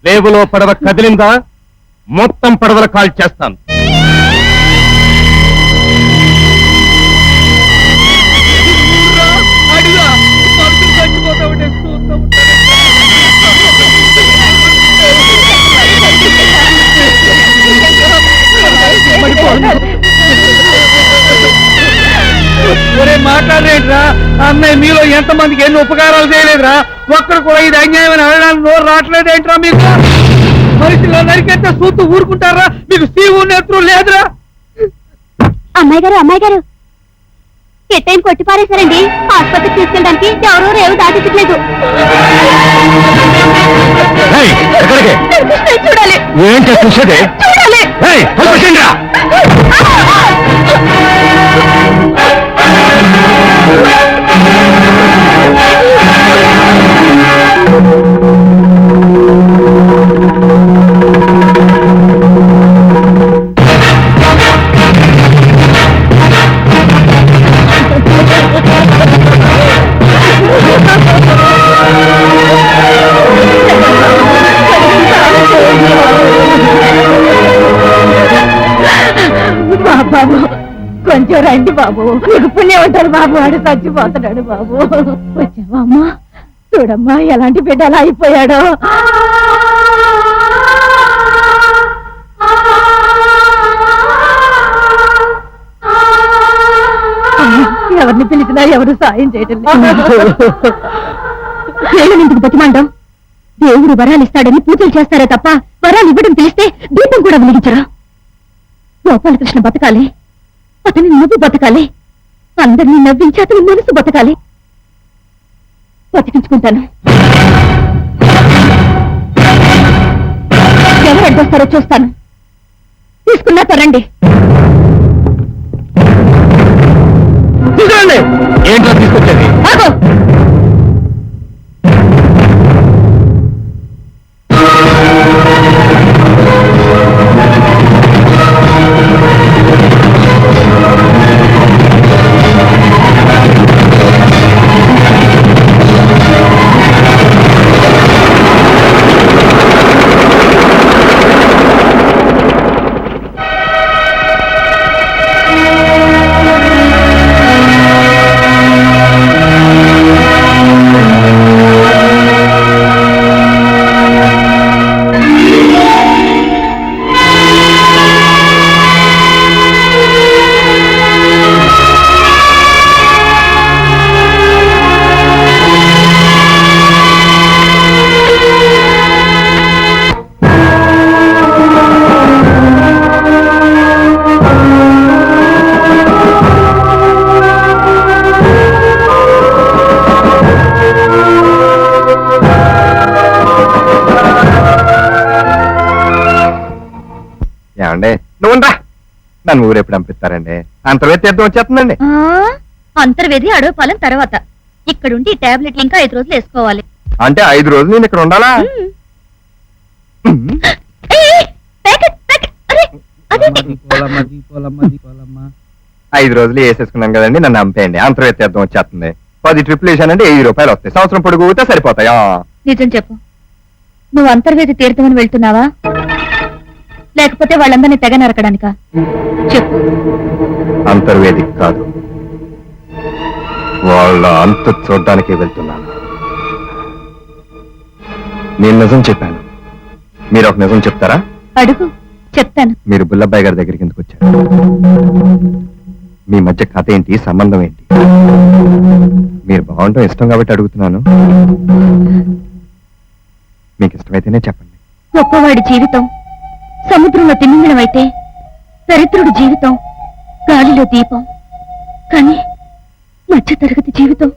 S2: రేవులో పడవ కదిలిందా మొత్తం పడవల కాల్ చేస్తాను.
S4: మాట్లాడలేదురా అన్నయ్య, మీలో ఎంతమందికి ఎన్ని ఉపకారాలు చేయలేదురా. ఒక్కడు కూడా ఇది అన్యాయం అని అడగడానికి నోరు రావట్లేదేంట్రా మీకు? మనుషులు నరికెత్తే చూస్తూ ఊరుకుంటారా? మీకు సీవు నేత్రం లేదురా?
S7: అమ్మాయి గారు ఎట్టైం కొట్టి పారేశారండి. ఆసుపత్రికి తీసుకెళ్ళడానికి ఎవరూ రేవు దాటించట్లేదు. చూడాలి,
S1: ఏంటి చూసేది?
S7: చూడాలి.
S3: బాబు కొంచెం రండి బాబు, మీకు పుణ్యం ఉంటారు బాబు. వాడు చచ్చిపోతున్నాడు బాబు. వచ్చావా అమ్మా? చూడమ్మా ఎలాంటి బిడ్డ అలా అయిపోయాడో. ఎవరిని పిలిచినా ఎవరు సాయం చేయటం
S7: ఎందుకు బతిమాండం? దేవుడు వరాలు ఇస్తాడని పూజలు చేస్తారే తప్ప వరాలు ఇవ్వడం తెలిస్తే దీపం కూడా వెలిగించరా? గోపాలకృష్ణ బతకాలి, అతని నువ్వు బతకాలి, అందరినీ నవ్వించి అతని మనసు బతకాలి. బతికించుకుంటాను. ఎవరు అడ్డొస్తారో చూస్తాను. తీసుకున్నా తరండి.
S1: ఏంటో తీసుకొచ్చేది?
S7: ఆగో!
S6: ఏమండి నువ్వుందా? నన్ను ఊరెప్పుడు పంపిస్తారండి? అంతర్వేది తీర్థం వచ్చేస్తుందండి.
S7: అంతర్వేది అడవి పాలెం తర్వాత ఇక్కడుండి ఈ టాబ్లెట్లు ఇంకా 5 రోజులు వేసుకోవాలి.
S6: అంటే 5 రోజులు నేను ఇక్కడ ఉండాలా?
S7: ఏయ్, ప్యాకెట్, ప్యాకెట్. అరే, అదేంటి?
S6: 5 రోజులు వేసేసుకున్నాం కదండి, నన్ను అంపేయండి. అంతర్వేత్తం వచ్చేస్తుంది. 10 ట్రిప్లు వేసానంటే 1000 రూపాయలు వస్తాయి. సంవత్సరం పొడుగుతే సరిపోతాయా?
S7: నిజం చెప్పు, నువ్వు అంతర్వేది తీర్థమని వెళ్తున్నావా, లేకపోతే వాళ్ళందరినీ తెగ నరకడానికా? చెప్పు.
S6: అంతర్వేదికి కాదు, వాళ్ళ అంత చూడ్డానికి వెళ్తున్నాను. నేను నిజం చెప్పాను, మీరు ఒక నిజం చెప్తారా?
S7: అడుగు, చెప్తాను.
S6: మీరు బుల్లబ్బాయి గారి దగ్గరికి ఎందుకు వచ్చారు? మీ మధ్య కథ ఏంటి, సంబంధం ఏంటి? మీరు బాగుండటం ఇష్టం కాబట్టి అడుగుతున్నాను. మీకు ఇష్టమైతేనే చెప్పండి.
S7: గొప్పవాడి జీవితం సముద్రంలో తిమింగళం అయితే, దరిద్రుడి జీవితం గాలిలో దీపం. కానీ మధ్య తరగతి జీవితం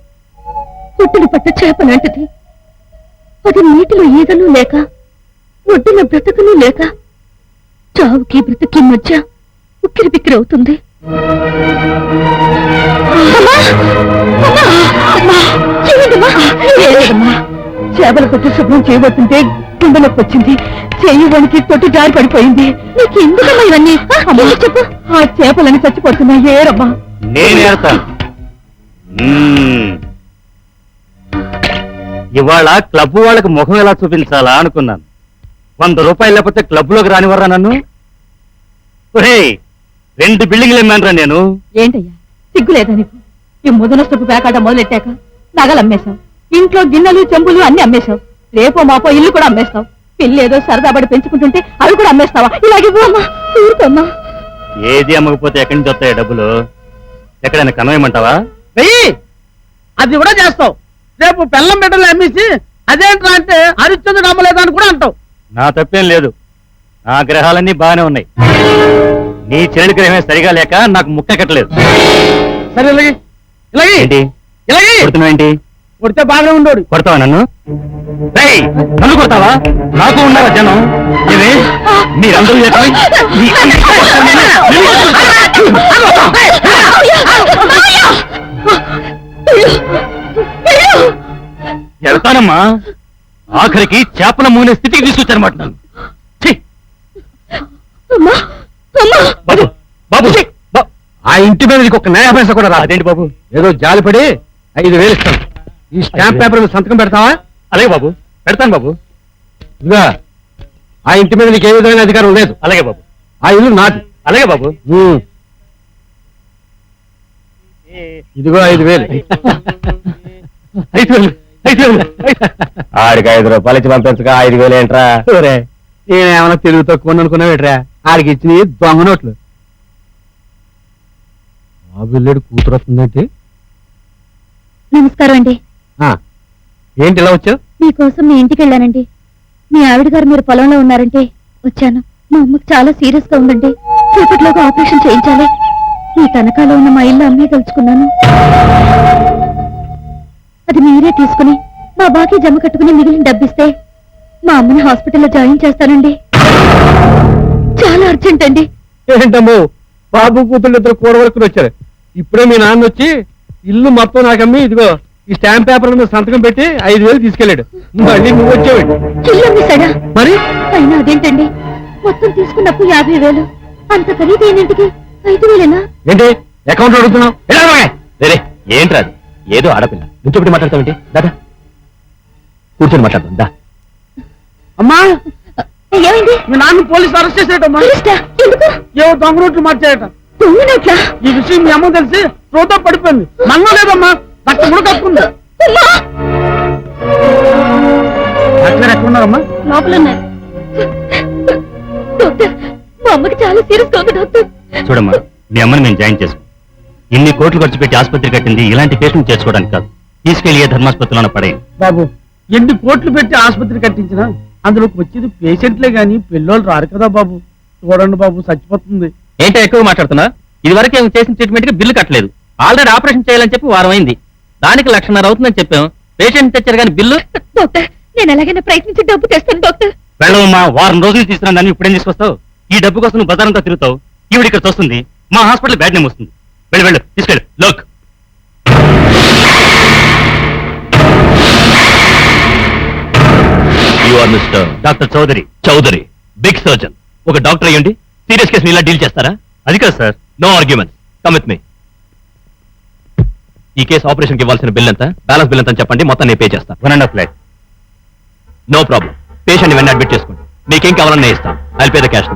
S7: ఒడ్డున పట్ట చేప లాంటిది. అది నీటిలో ఈదలు లేక, ఒడ్డున బ్రతకలు లేక, చావుకి బ్రతుకి మధ్య ఉక్కిరి బిక్కిరి అవుతుంది. చేపల కొట్టి శుభ్రం చేయబోతుంటే గుండెలోకి వచ్చింది. చేయడానికి తొట్టి జారి పడిపోయింది. నీకు ఎందుకమ్మా ఇవన్నీ? చెప్పు. ఆ చేపలని చచ్చిపోతున్నాయి. ఏరమ్మా,
S2: నేనేడతాను. ఇవాళ క్లబ్ వాళ్ళకి ముఖం ఎలా చూపించాలా అనుకున్నాను. 100 రూపాయలు లేకపోతే క్లబ్ లోకి రానివర్రా నన్ను? ఒరేయ్, 2 బిల్డింగ్లు ఎమ్మానరా నేను.
S3: ఏంటయ్యా సిగ్గులేదా నీకు? ఈ ముదనష్టపు పేకాట మొదలెట్టాక నగలు అమ్మేశావు, ఇంట్లో గిన్నెలు చెంబులు అన్ని అమ్మేశావు, రేపో మాపో ఇల్లు కూడా అమ్మేస్తావు. పిల్లి ఏదో సరదా పడి పెంచుకుంటుంటే అవి కూడా అమ్మేస్తావా? ఇలాగే అమ్మా, ఊరుకోమ్మా.
S2: ఏది అమ్మకపోతే ఎక్కడి నుంచి వస్తాయి డబ్బులు? ఎక్కడైనా కనవేయమంటావా?
S4: వెయ్యి, అది కూడా చేస్తావు. రేపు బెల్లం బిడ్డలు అమ్మేసి అదేంట్రా అంటే హరిశ్చంద్రుడు అమ్మలేదని కూడా అంటావు.
S2: నా తప్పేం లేదు, నా గ్రహాలన్నీ బాగానే ఉన్నాయి. నీ చెల్లి గ్రహమే సరిగా లేక నాకు ముక్క కట్టలేదు.
S4: సరే ఇలాగే ఇలాగే
S2: ఏంటి
S4: ఇలాగే
S2: కొడుతున్నావేంటి?
S4: కొడితే బాగానే ఉండోడు.
S2: కొడతావా నన్ను? రేయ్, నన్ను కొడతావా? నాకు ఉన్నారా జనం? ఏమే మీరందరూ చెప్పండి. వెళ్తానమ్మా. ఆఖరికి చేపల మూనే స్థితికి తీసుకొచ్చారన్నమాట నన్ను. ఛీ! బాబు బాబు
S1: ఆ ఇంటి మీద నీకు ఒక న్యాయ పైసా కూడా రా.
S2: అదేంటి బాబు?
S1: ఏదో జాలిపడి 5,000 ఇస్తాను. ఈ స్టాంప్ పేపర్ మీద సంతకం పెడతావా?
S2: అలాగే బాబు, పెడతాను బాబు.
S1: ఇదిగా ఆ ఇంటి మీద నీకు ఏ విధమైన అధికారం లేదు.
S2: అలాగే బాబు.
S1: ఆ ఇల్లు నాది.
S2: అలాగే బాబు.
S1: ఇదిగో 5,000.
S2: 5,000.
S6: ఆడికి 5 రూపాయలు ఇచ్చి పంపించగా 5,000 ఏంట్రా?
S1: నేనేమన్నా తెలుగు తక్కువ అనుకున్నావేట్రా? ఆడికి ఇచ్చిన దొంగ నోట్లు. ఆ బిల్లుడు కూతురు వస్తుందంటే
S7: నమస్కారం అండి.
S1: ఏంటి ఇలా వచ్చావు?
S7: మీకోసం మీ ఇంటికి వెళ్ళానండి. మీ ఆవిడ గారు మీరు పొలంలో ఉన్నారంటే వచ్చాను. మా అమ్మకి చాలా సీరియస్ గా ఉందండి. రేపటిలోగా ఆపరేషన్ చేయించాలి. మీ తనఖాలో ఉన్న మా ఇల్లు అమ్మే తలుచుకున్నాను. అది మీరే తీసుకుని మా బాకీ జమ కట్టుకుని మిగిలిన డబ్బిస్తే మా అమ్మని హాస్పిటల్లో జాయిన్ చేస్తానండి. చాలా అర్జెంట్ అండి.
S1: ఏంటమ్మో, బాబు కూతుళ్ళు ఇద్దరు కూడవరకు వచ్చారు. ఇప్పుడే మీ నాన్న వచ్చి ఇల్లు మొత్తం నాకమ్మి ఇదిగో ఈ స్టాంప్ పేపర్ మీద సంతకం పెట్టి 5,000 తీసుకెళ్ళాడు. మళ్ళీ నువ్వు వచ్చావు.
S7: ఇల్లు అమ్మేశాడా?
S1: మరి
S7: అయినా అదేంటండి, మొత్తం తీసుకున్నప్పుడు 50,000. అంత ఖరీదైనంటికి 5,000
S1: ఏంటి అకౌంట్ అడుగుతున్నావు?
S5: రే ఏంట్రా అది? ఏదో ఆడపిల్ల నుంచోబెట్టి మాట్లాడతావేంటి? దాదా కూర్చొని మాట్లాడదాం దా.
S4: అమ్మా,
S7: ఏమైంది?
S4: మీ నాన్న పోలీసు అరెస్ట్ చేసేటమ్మా.
S7: పోలీస్టా? ఎందుకు?
S4: ఏవో దొంగ నోట్లు మార్చాయట.
S7: దొంగ నోట్లా?
S4: ఈ విషయం మీ అమ్మ తెలిసి రోడ్డు పడిపోయింది. నన్ను లేదమ్మా, రక్తం కూడా కప్పుకుంది.
S7: అమ్మా!
S4: డాక్టర్ ఎక్కడ ఉన్నారమ్మా?
S7: లోపల ఉన్నారు. డాక్టర్, మా అమ్మకి చాలా సీరియస్ గా ఉంది డాక్టర్.
S2: చూడమ్మా, మీ అమ్మని మేము జాయిన్ చేసుకో. ఇన్ని కోట్లు ఖర్చు పెట్టి ఆసుపత్రి కట్టింది ఇలాంటి కేసులు చేసుకోవడానికి కాదు. తీసుకెళ్లి ఏ ధర్మాసుపత్రిలోనే పడేయండి.
S4: బాబు, ఎన్ని కోట్లు పెట్టి ఆసుపత్రి కట్టించినా అందులోకి వచ్చేది పేషెంట్లే గాని పిల్లోళ్ళు రారు కదా బాబు. చూడండి బాబు, చచ్చిపోతుంది.
S5: ఏంటో ఎక్కువ మాట్లాడుతున్నా? ఇది వరకు ఏమి చేసిన ట్రీట్మెంట్ కి బిల్లు కట్టలేదు. ఆల్రెడీ ఆపరేషన్ చేయాలని చెప్పి వారం అయింది. దానికి 1,50,000 అవుతుందని చెప్పాం. పేషెంట్ తెచ్చారు కానీ బిల్లు.
S7: డాక్టర్, నేను ఎలాగైనా ప్రయత్నించి డబ్బు తెస్తాను డాక్టర్.
S2: వెళ్ళవమ్మా, వారం రోజులు తీసుకున్నా దాన్ని ఇప్పుడేం తీసుకొస్తావు? ఈ డబ్బు కోసం నువ్వు బజారంతా తిరుగుతావు. ఈవిడ ఇక్కడ చూస్తుంది, మా హాస్పిటల్ బ్యాడ్ నేమ్ వస్తుంది. వెళ్ళు వెళ్ళు, తీసుకెళ్ళు. Look
S5: or mister
S2: doctor Chaudhary.
S5: Chaudhary, big surgeon. ఒక డాక్టర్ అయ్యండి సీరియస్ కేసు ఇలా డీల్ చేస్తారా?
S2: అది కాదు sir.
S5: No argument, come with me. ఈ కేసు ఆపరేషన్ కి ఇవ్వాల్సిన బిల్ ఎంత, బ్యాలెన్స్ బిల్ ఎంత అని చెప్పండి, మొత్తం నేను పే చేస్తాను.
S2: 1.5 lakh.
S5: No problem. పేషెంట్ వెంటనే అడ్మిట్ చేసుకోండి. మీకేం కావాలని నేను ఇస్తాను. I will pay the cash.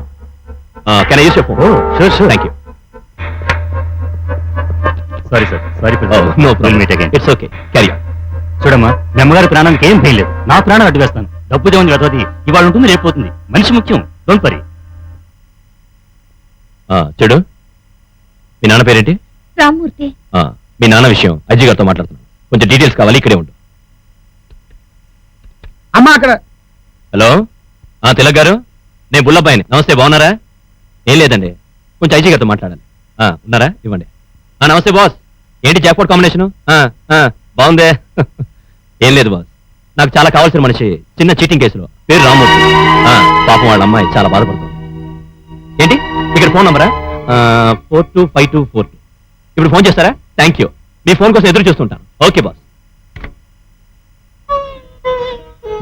S5: Can I use your phone?
S2: Sure.
S5: Thank you.
S2: Sorry sir, sorry.
S5: No problem, it's okay, carry on.
S2: చూడమ్మా, మీ అమ్మగారి ప్రాణానికి ఏం భయం లేదు. నా ప్రాణం అడ్డు వేస్తాను. డబ్బు దేవుని వెతది ఇవాళ ఉంటుంది, రేపు పోతుంది. మనిషి ముఖ్యం. Don't worry.
S5: చెడు, మీ నాన్న పేరేంటి?
S7: రామ్మూర్తి.
S5: మీ నాన్న విషయం అజ్జి గారితో మాట్లాడుతున్నాను. కొంచెం డీటెయిల్స్ కావాలి, ఇక్కడే ఉండు.
S4: అమ్మా అక్కడ.
S5: హలో, తిలక్ గారు, నేను బుల్లబ్బాయిని. నమస్తే, బాగున్నారా? ఏం లేదండి, కొంచెం అజ్జి గారితో మాట్లాడాలి. ఉన్నారా? ఇవ్వండి. నమస్తే బాస్. ఏంటి జాక్పాట్ కాంబినేషను? బాగుందే. ఏం లేదు బాస్, నాకు చాలా కావాల్సిన మనిషి చిన్న చీటింగ్ కేసులో, పేరు రామ్మూర్తి. పాపం వాళ్ళ అమ్మాయి చాలా బాధపడుతుంది. ఏంటి ఇక్కడ ఫోన్ నంబరా? 425242. ఇప్పుడు ఫోన్ చేస్తారా? Thank you. మీ ఫోన్ కోసం ఎదురు చూస్తుంటాను. Okay boss.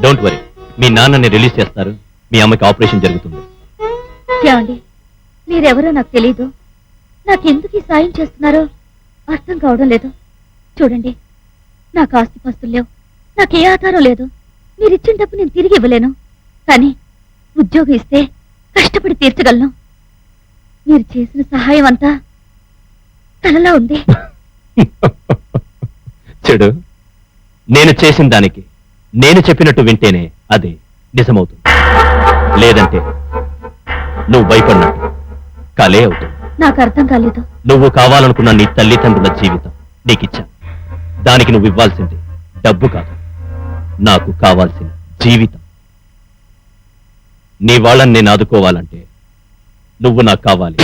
S5: డోంట్ వరీ, మీ నాన్నని రిలీజ్ చేస్తారు. మీ అమ్మకి ఆపరేషన్ జరుగుతుంది.
S7: ఏమండి, మీరెవరో నాకు తెలీదు. నాకెందుకు ఈ సాయం చేస్తున్నారో అర్థం కావడం లేదు. చూడండి, నాకు ఆస్తిపాస్తులు లేవు, నాకే ఆధారం లేదు. మీరిచ్చిన డబ్బు నేను తిరిగి ఇవ్వలేను, కానీ ఉద్యోగం ఇస్తే కష్టపడి తీర్చగలను. మీరు చేసిన సహాయం అంతా కలలా ఉంది.
S5: చెడు, నేను చేసిన దానికి నేను చెప్పినట్టు వింటేనే అది నిజమవుతుంది. లేదంటే నువ్వు భయపడినట్టు కలే అవుతుంది.
S7: నాకు అర్థం కాలేదు.
S5: నువ్వు కావాలనుకున్న నీ తల్లిదండ్రుల జీవితం నీకిచ్చా. దానికి నువ్వు ఇవ్వాల్సింది డబ్బు కాదు, నాకు కావాల్సిన జీవితం. నీ వాళ్ళని నేను ఆదుకోవాలంటే నువ్వు నాకు కావాలి.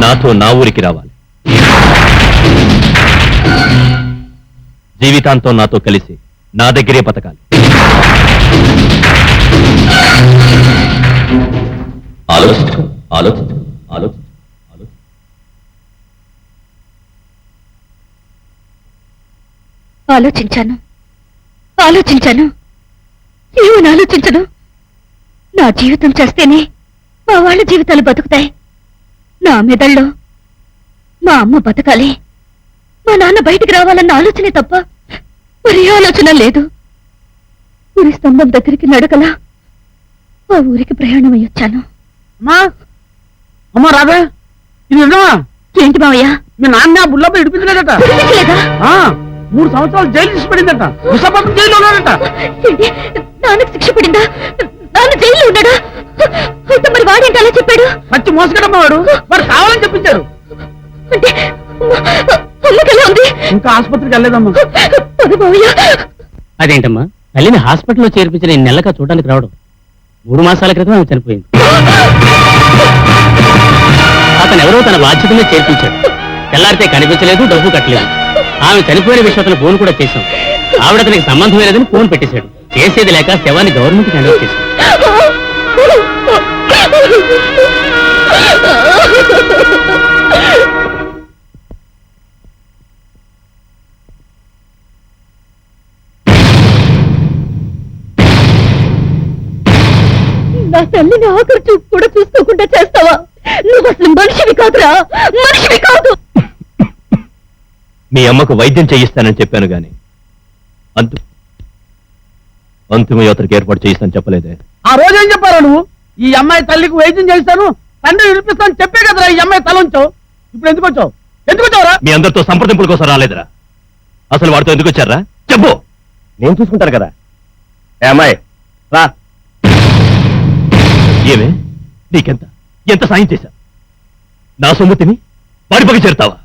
S5: నాతో నా ఊరికి రావాలి. జీవితాంతం నాతో కలిసి నా దగ్గరే బతకాలి. ఆలోచించుకో, ఆలోచించుకో, ఆలోచించుకో, ఆలోచించుకో.
S7: ఆలోచించాను. ఏమని ఆలోచించను? నా జీవితం చేస్తేనే మా వాళ్ళ జీవితాలు బతుకుతాయి. నా మెదళ్ళలో మా అమ్మ బతకాలి, మా నాన్న బయటికి రావాలన్న ఆలోచనే తప్ప మరి ఆలోచన లేదు. ఊరి స్తంభం దగ్గరికి నడకలా ఆ ఊరికి ప్రయాణం అయ్యొచ్చాను.
S4: అమ్మా అమ్మా రాధా, ఇది నిజమా?
S7: ఏంటి మావయ్య?
S4: మీ నాన్న బుల్లప్ప ఇడిపించలేదట.
S7: వినిపించలేదా?
S4: 3 సంవత్సరాలు జైలు శిక్ష పడిందట. విశాఖపట్నం జైల్లో ఉన్నాడట.
S7: ఏంటి, నాన్నకు శిక్ష పడిందా? నాన్న జైల్లో ఉన్నాడా? అయితే మరి వాడేంటి అలా చెప్పాడు?
S4: పచ్చి మోసగడమ్మ వాడు. వాడు కావాలని చెప్పించారు.
S7: అంటే అమ్మకెలా ఉంది?
S4: ఇంకా ఆసుపత్రికి వెళ్ళలేదమ్మా.
S7: పద మావయ్య.
S2: అదేంటమ్మా, తల్లిని హాస్పిటల్లో చేర్పించిన 2 నెలలుగా చూడడానికి రావడం? 3 మాసాల క్రితం ఆమె చనిపోయింది. అతను ఎవరో తన బాధ్యతనే చేర్పించాడు. తెల్లారితే కనిపించలేదు, డబ్బు కట్టలేదు. ఆమె చనిపోయిన విషయం అతను ఫోన్ కూడా చేశాం. ఆవిడ అతనికి సంబంధం లేదని ఫోన్ పెట్టేశాడు. చేసేది లేక శవాన్ని గవర్నమెంట్కి హ్యాండ్ ఓవర్ చేశాడు.
S7: నా తల్లిని ఆఖరి చూపు కూడా చూసుకోకుండా చేస్తావా? నువ్వు అసలు మనిషివి కాదురా, మనిషివి కాదు.
S5: మీ అమ్మకు వైద్యం చేయిస్తానని చెప్పాను గాని అంతిమ యాత్రకి ఏర్పాటు చేయిస్తాను చెప్పలేదే.
S4: ఆ రోజు ఏం చెప్పారా నువ్వు? ఈ అమ్మాయి తల్లికి వైద్యం చేస్తాను, తండ్రి వినిపిస్తాను చెప్పే కదరా ఈ అమ్మాయి తల ఉంచావు. ఇప్పుడు ఎందుకు వచ్చావు? ఎందుకు వచ్చావురా?
S5: మీ అందరితో సంప్రదింపుల కోసం రాలేదురా. అసలు వాడితో ఎందుకు వచ్చారా చెప్పు.
S2: నేను చూసుకుంటాను కదా. అమ్మాయి రా.
S5: ఏమే, నీకెంత ఎంత సాయం చేశా? నా సొమ్ముతిని వాడి పక్క చేరుతావా?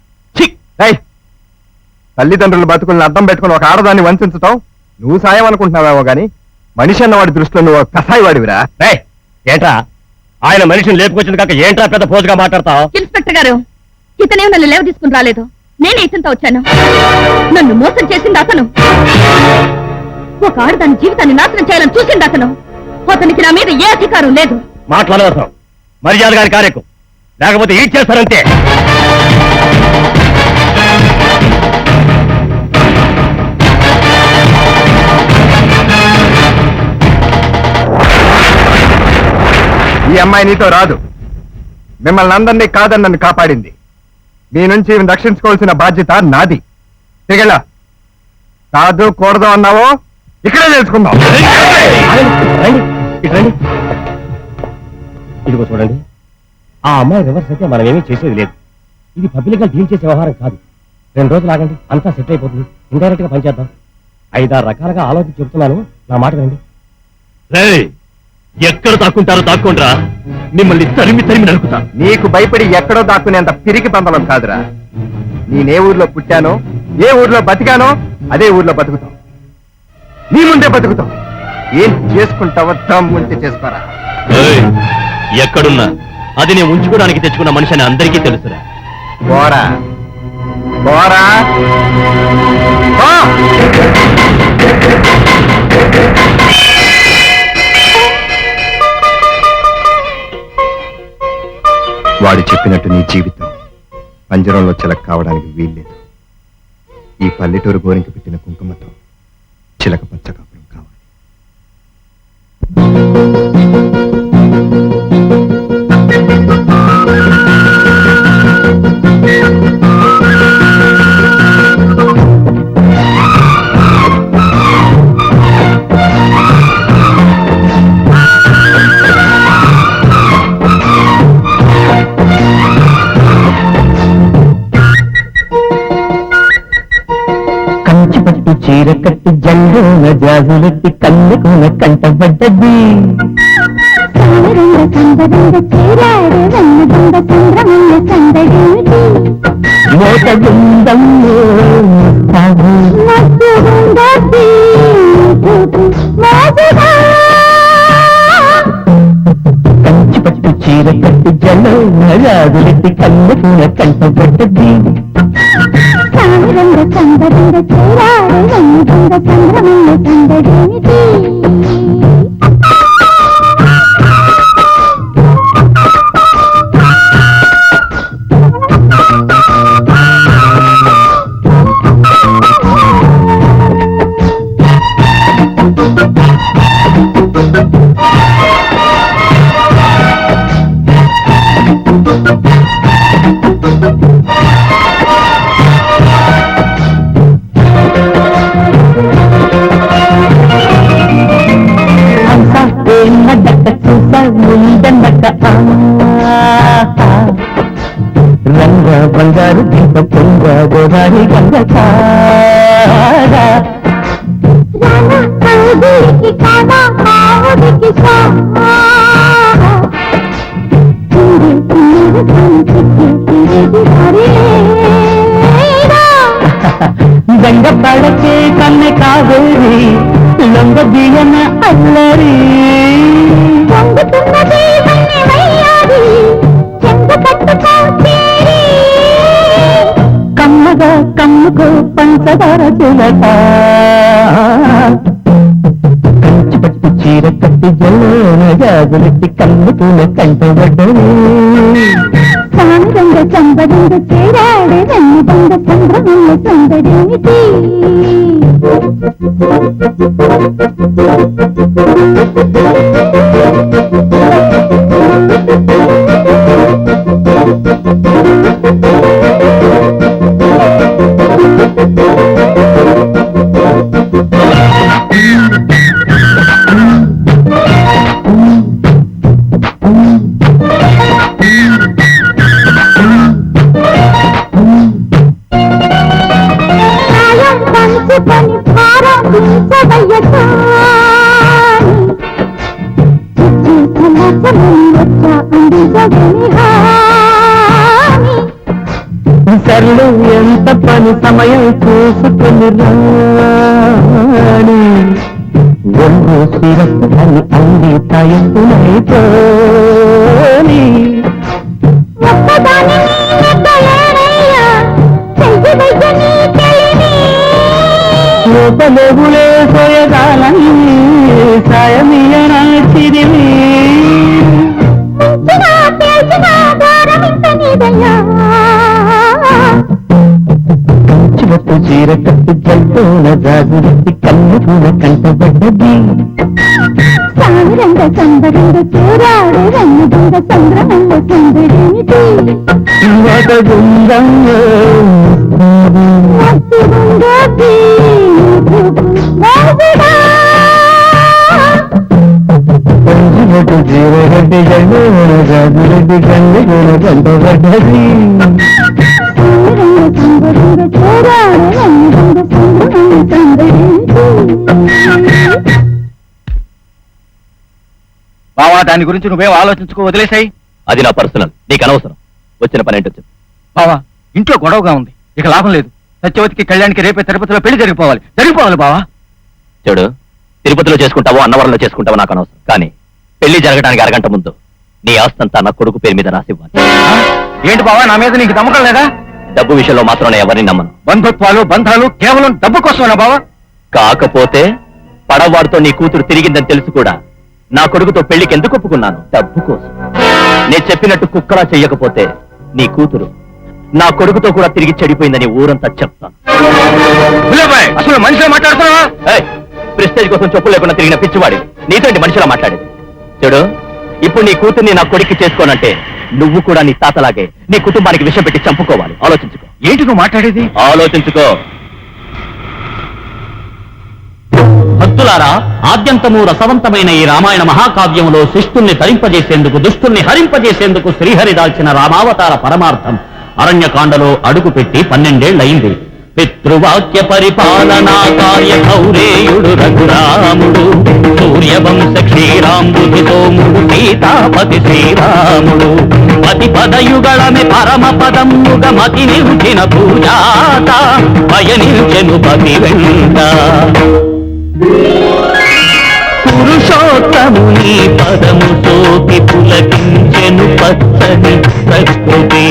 S6: తల్లిదండ్రుల బతుకుల్ని అర్థం పెట్టుకుని ఒక ఆడదాన్ని వంచడం నువ్వు సాయం అనుకుంటున్నావేమో గాని మనిషి అన్న వాడి దృష్టిలో నువ్వు కసాయి వాడివిరా.
S2: ఏంట్రా ఆయన మనిషిని లేపుకొచ్చింది కాక ఏంట్రా పెద్ద పోజుగా మాట్లాడతావు?
S7: ఇన్స్పెక్టర్ గారు, ఇతనే నన్ను లేవ తీసుకుని రాలేదు. నేనే ఇతనితో వచ్చాను. నన్ను మోసం చేసింది అతను. ఒక ఆడదాని జీవితాన్ని నాశనం చేయాలని చూసింది అతను. అతనికి నా మీద ఏ అధికారం లేదు.
S2: మాట్లాడవసరం మర్యాద గారి కార్యకు, లేకపోతే ఏం చేస్తారంతే.
S6: ఈ అమ్మాయి నీతో రాదు. మిమ్మల్ని అందరినీ కాదని నన్ను కాపాడింది. మీ నుంచి రక్షించుకోవాల్సిన బాధ్యత నాది. తిగలా కాదు కూడదు అన్నావో ఇక్కడే తెలుసుకుందాం.
S1: ఇదిగో చూడండి, ఆ అమ్మాయి రివర్స్ అయితే మనం ఏమీ చేసేది లేదు. ఇది పబ్లిక్ గా డీల్ చేసే వ్యవహారం కాదు. 2 రోజులు ఆగండి, అంతా సెట్ అయిపోతుంది. ఇండైరెక్ట్ గా పనిచేద్దాం. 5-6 రకాలుగా ఆలోచించి చెప్తున్నాను, నా మాట వినండి.
S5: ఎక్కడ దాక్కుంటారో దాక్కుంటారా, మిమ్మల్ని తరిమి తరిమి నరుకుతా.
S6: నీకు భయపడి ఎక్కడో దాక్కునేంత పిరికి పందలం కాదురా. నేనే ఊర్లో పుట్టానో, ఏ ఊర్లో బతికానో అదే ఊర్లో బతుకుతాం. నీ ముందే బతుకుతాం. ఏం చేసుకుంటావో దమ్ముంటే చేసుకోరా.
S5: ఎక్కడున్నా అది నేను ఉంచుకోవడానికి తెచ్చుకున్న మనిషి అని అందరికీ తెలుసురా.
S6: పోరా పోరా పో. వాడు చెప్పినట్టు నీ జీవితం పంజరంలో చిలక కావడానికి వీల్లేదు. ఈ పల్లెటూరు గోరింక పెట్టిన కుంకుమతో చిలక పచ్చ కాపురం కావాలి.
S1: కంచిపట్టు చీర కట్టి జల్లోన జాజులెట్టి కళ్ళకున కంటబడ్డది. మోట గుందంలో కంచిపట్టు చీర కట్టి జల్లోన జాజులెట్టి కళ్ళకున కంటబడ్డది.
S7: సామరంగ సందరంగ చేరాడు రంగురంగ సంద్రమంగ సందడేమిటి
S1: రంగ బంగారు దీప పొంగ గోదారి గంగ గంగ పడకే కన్నె కావేరి లొంగ దియన అల్లరి కమ్మగా కమ్ముకో పంచదార చిలక కంచిపట్టు చీర కట్టి జల్లోన జాజులెట్టి కన్నుకుల కంటబడ్డది.
S7: సామరంగ సంబరంగ చేరాడు రంగురంగ సంద్రమంగ సందడేమిటి
S1: సర్లు ఎంత పని సమయం చూసుకుని రాణి ఒళ్ళు శిరస్సు అని అంది తయంతులైపోని లోపలేగులే సోయగాలని సాయమీయనా చిరిమి కంచిపట్టు చీర కట్టి జల్లోన జాజులెట్టి కన్నుకుల కంటబడ్డది.
S7: రంగ సంబరంగ చూరాడు రంగ సంద్రమంగ సందడేమిటి
S1: జీవగడ్డి గండి గండి గండి గంటగడ్డది
S7: సంబరంగ చూరాడు రంగ సంద్రమంగ సందడేమిటి
S1: బావా దాని గురించి నువ్వేం ఆలోచించుకో వదిలేసాయి.
S5: అది నా పర్సనల్, నీకు అనవసరం. వచ్చిన పని ఏంటో చెప్పు.
S1: బావా ఇంట్లో గొడవగా ఉంది, ఇక లాభం లేదు. సత్యవతికి కళ్యాణ్కి రేపే తిరుపతిలో పెళ్లి జరిగిపోవాలి బావా.
S5: చూడు, తిరుపతిలో చేసుకుంటావో అన్నవరంలో చేసుకుంటావో నాకు అనవసరం, కానీ పెళ్లి జరగడానికి అరగంట ముందు నీ ఆస్తంతా నా కొడుకు పేరు మీద రాసివ్వాలి.
S1: ఏంటి బావా, నా మీద నీకు నమ్మకం లేదా?
S5: డబ్బు విషయంలో మాత్రం నేను ఎవరిని నమ్మను.
S1: బంధుత్వాలు బంధాలు కేవలం డబ్బు కోసమేనా బావా?
S5: కాకపోతే పడవాడితో నీ కూతురు తిరిగిందని తెలుసు కూడా నా కొడుకుతో పెళ్లికి ఎందుకు ఒప్పుకున్నాను? డబ్బు కోసం. నేను చెప్పినట్టు కుక్కలా చెయ్యకపోతే నీ కూతురు నా కొడుకుతో కూడా తిరిగి చెడిపోయిందని ఊరంతా చెప్తాను.
S1: అసలు మనిషిలో మాట్లాడుతున్నావా?
S5: ప్రెస్టేజ్ కోసం చెప్పులు లేకుండా తిరిగిన పిచ్చివాడి నీతో మనిషిలా మాట్లాడేది. చూడు, ఇప్పుడు నీ కూతుర్ని నా కొడుక్కి చేసుకోనంటే నువ్వు కూడా నీ తాతలాగే నీ కుటుంబానికి విషం పెట్టి చంపుకోవాలి. ఆలోచించుకో.
S1: ఏంటి నువ్వు మాట్లాడేది?
S5: ఆలోచించుకో.
S2: భక్తులారా, ఆద్యంతము రసవంతమైన ఈ రామాయణ మహాకావ్యంలో శిష్టుల్ని తరింపజేసేందుకు, దుష్టుల్ని హరింపజేసేందుకు శ్రీహరి దాల్చిన రామావతార పరమార్థం అరణ్యకాండలో అడుగుపెట్టి 12 ఏళ్లయింది. పితృవాక్య పరిపాలనా కార్య కౌరేయుడు రఘురాముడు, సూర్యవంశ క్షీరాంబుధి సోముడు సీతాపతి శ్రీరాముడు, పతి పదయుగళమి పరమ పదముగ మతి నిల్చిన పూజాత పయనించెను పతి వెంట. పురుషోత్తముని పదము సోకి పులకించెను పచ్చని ప్రకృతి.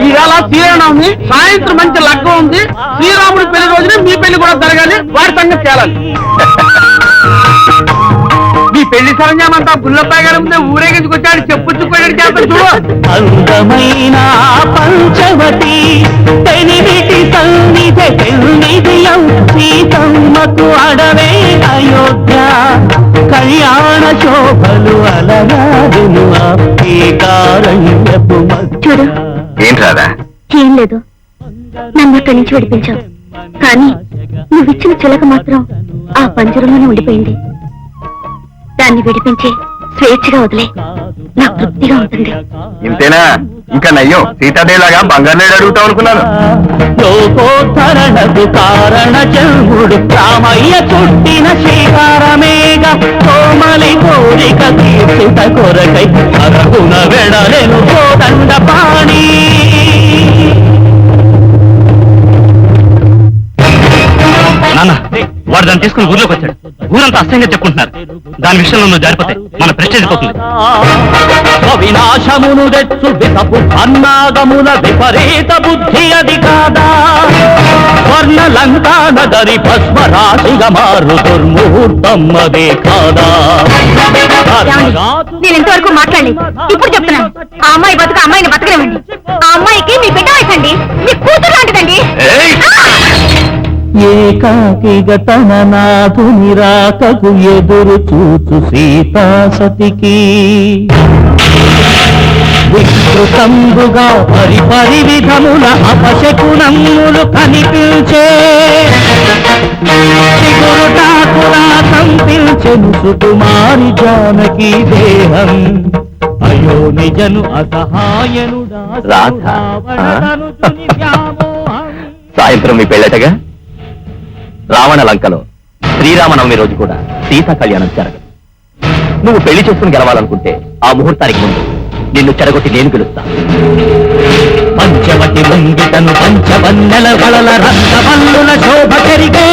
S4: ఈవేళ శ్రీరామనవమి, సాయంత్రం మంచి లగ్గం ఉంది. శ్రీరాముడి పెళ్లి రోజున మీ పెళ్లి కూడా జరగాలి, వారి సంగతి చేయాలి. మీ పెళ్లి సరంజామంతా గుల్లపై గారి ముందే ఊరేగించుకొచ్చాడు, చెప్పుచ్చుకోయాడు చేస్తాడు చూడు.
S2: అందమైన పంచవతి పెనిమిటి సన్నిధి పెన్నిధియం సీతమ్మకు అడవే అయోధ్య, కళ్యాణ శోభలు అలరాడును ఆకారణ్యపు
S7: చూడు,
S6: ఏంటి రాదా?
S7: ఏం లేదు, నన్ను అక్కడి నుంచి విడిపించావు. కానీ నువ్విచ్చిన చిలక మాత్రం ఆ పంజరంలోనే ఉండిపోయింది. దాన్ని విడిపించి స్వేచ్ఛగా వదిలే, నాకు తృప్తిగా ఉంటుంది.
S6: ఇంతేనా? ఇంకా నయ్యం సీతాదేవిలాగా బంగారు నేడు అడుగుతావు అనుకున్నాను.
S2: లోకోత్తరణకు కారణ జన్ముడు రామయ్య చుట్టిన శ్రీకారమేగ, కోమలి కోరిక తీర్చుట కొరకై అరగున వెడలెను కోదండ పాణి. నాన్న, వాడు దాన్ని తీసుకుని ఊర్లోకి వచ్చాడు. ఊరంతా అసహ్యంగా చెప్పుకుంటున్నారు. దాని విషయంలో నువ్వు జారిపోతే మన ప్రెస్టేజ్ పోతుంది. వినాశమును తెచ్చు వితపు అన్నాగముల విపరీత బుద్ధి అది కాదా, స్వర్ణ లంకానగరి భస్మ రాశిగా మారు దుర్ముహూర్తం అదే కాదా.
S7: నేను ఇంతవరకు మాట్లాడలేదు, ఇప్పుడు చెప్తున్నాను. ఆ అమ్మాయి బతుకు అమ్మాయిని బతకనివ్వండి. ఆ అమ్మాయికి మీ బిడ్డ వయసండి, మీ కూతురు లాంటిదండి.
S2: ఏకాకిగా తన నాథుని రాకకు ఎదురు చూచు సీతాసతికి, వికృతంబుగా పరిపరి విధముల అపశకునములు కనిపించే, చిగురుటాకులా కంపించెను సుకుమారి జానకి దేహం. అయో నిజను అసహాయనుడా
S5: రాధా. సాయంత్రం మీ పెళ్ళటగా రావణ లంకలో శ్రీరామనవమి రోజు కూడా సీతా కళ్యాణం జరగదు. నువ్వు పెళ్లి చేసుకుని గెలవాలనుకుంటే ఆ ముహూర్తానికి ముందు నిన్ను చెడగొట్టి నేను గెలుస్తా.
S2: పంచవటి ముంగిటను పంచవన్నెల వలల రంగవల్లుల శోభ పెరిగే,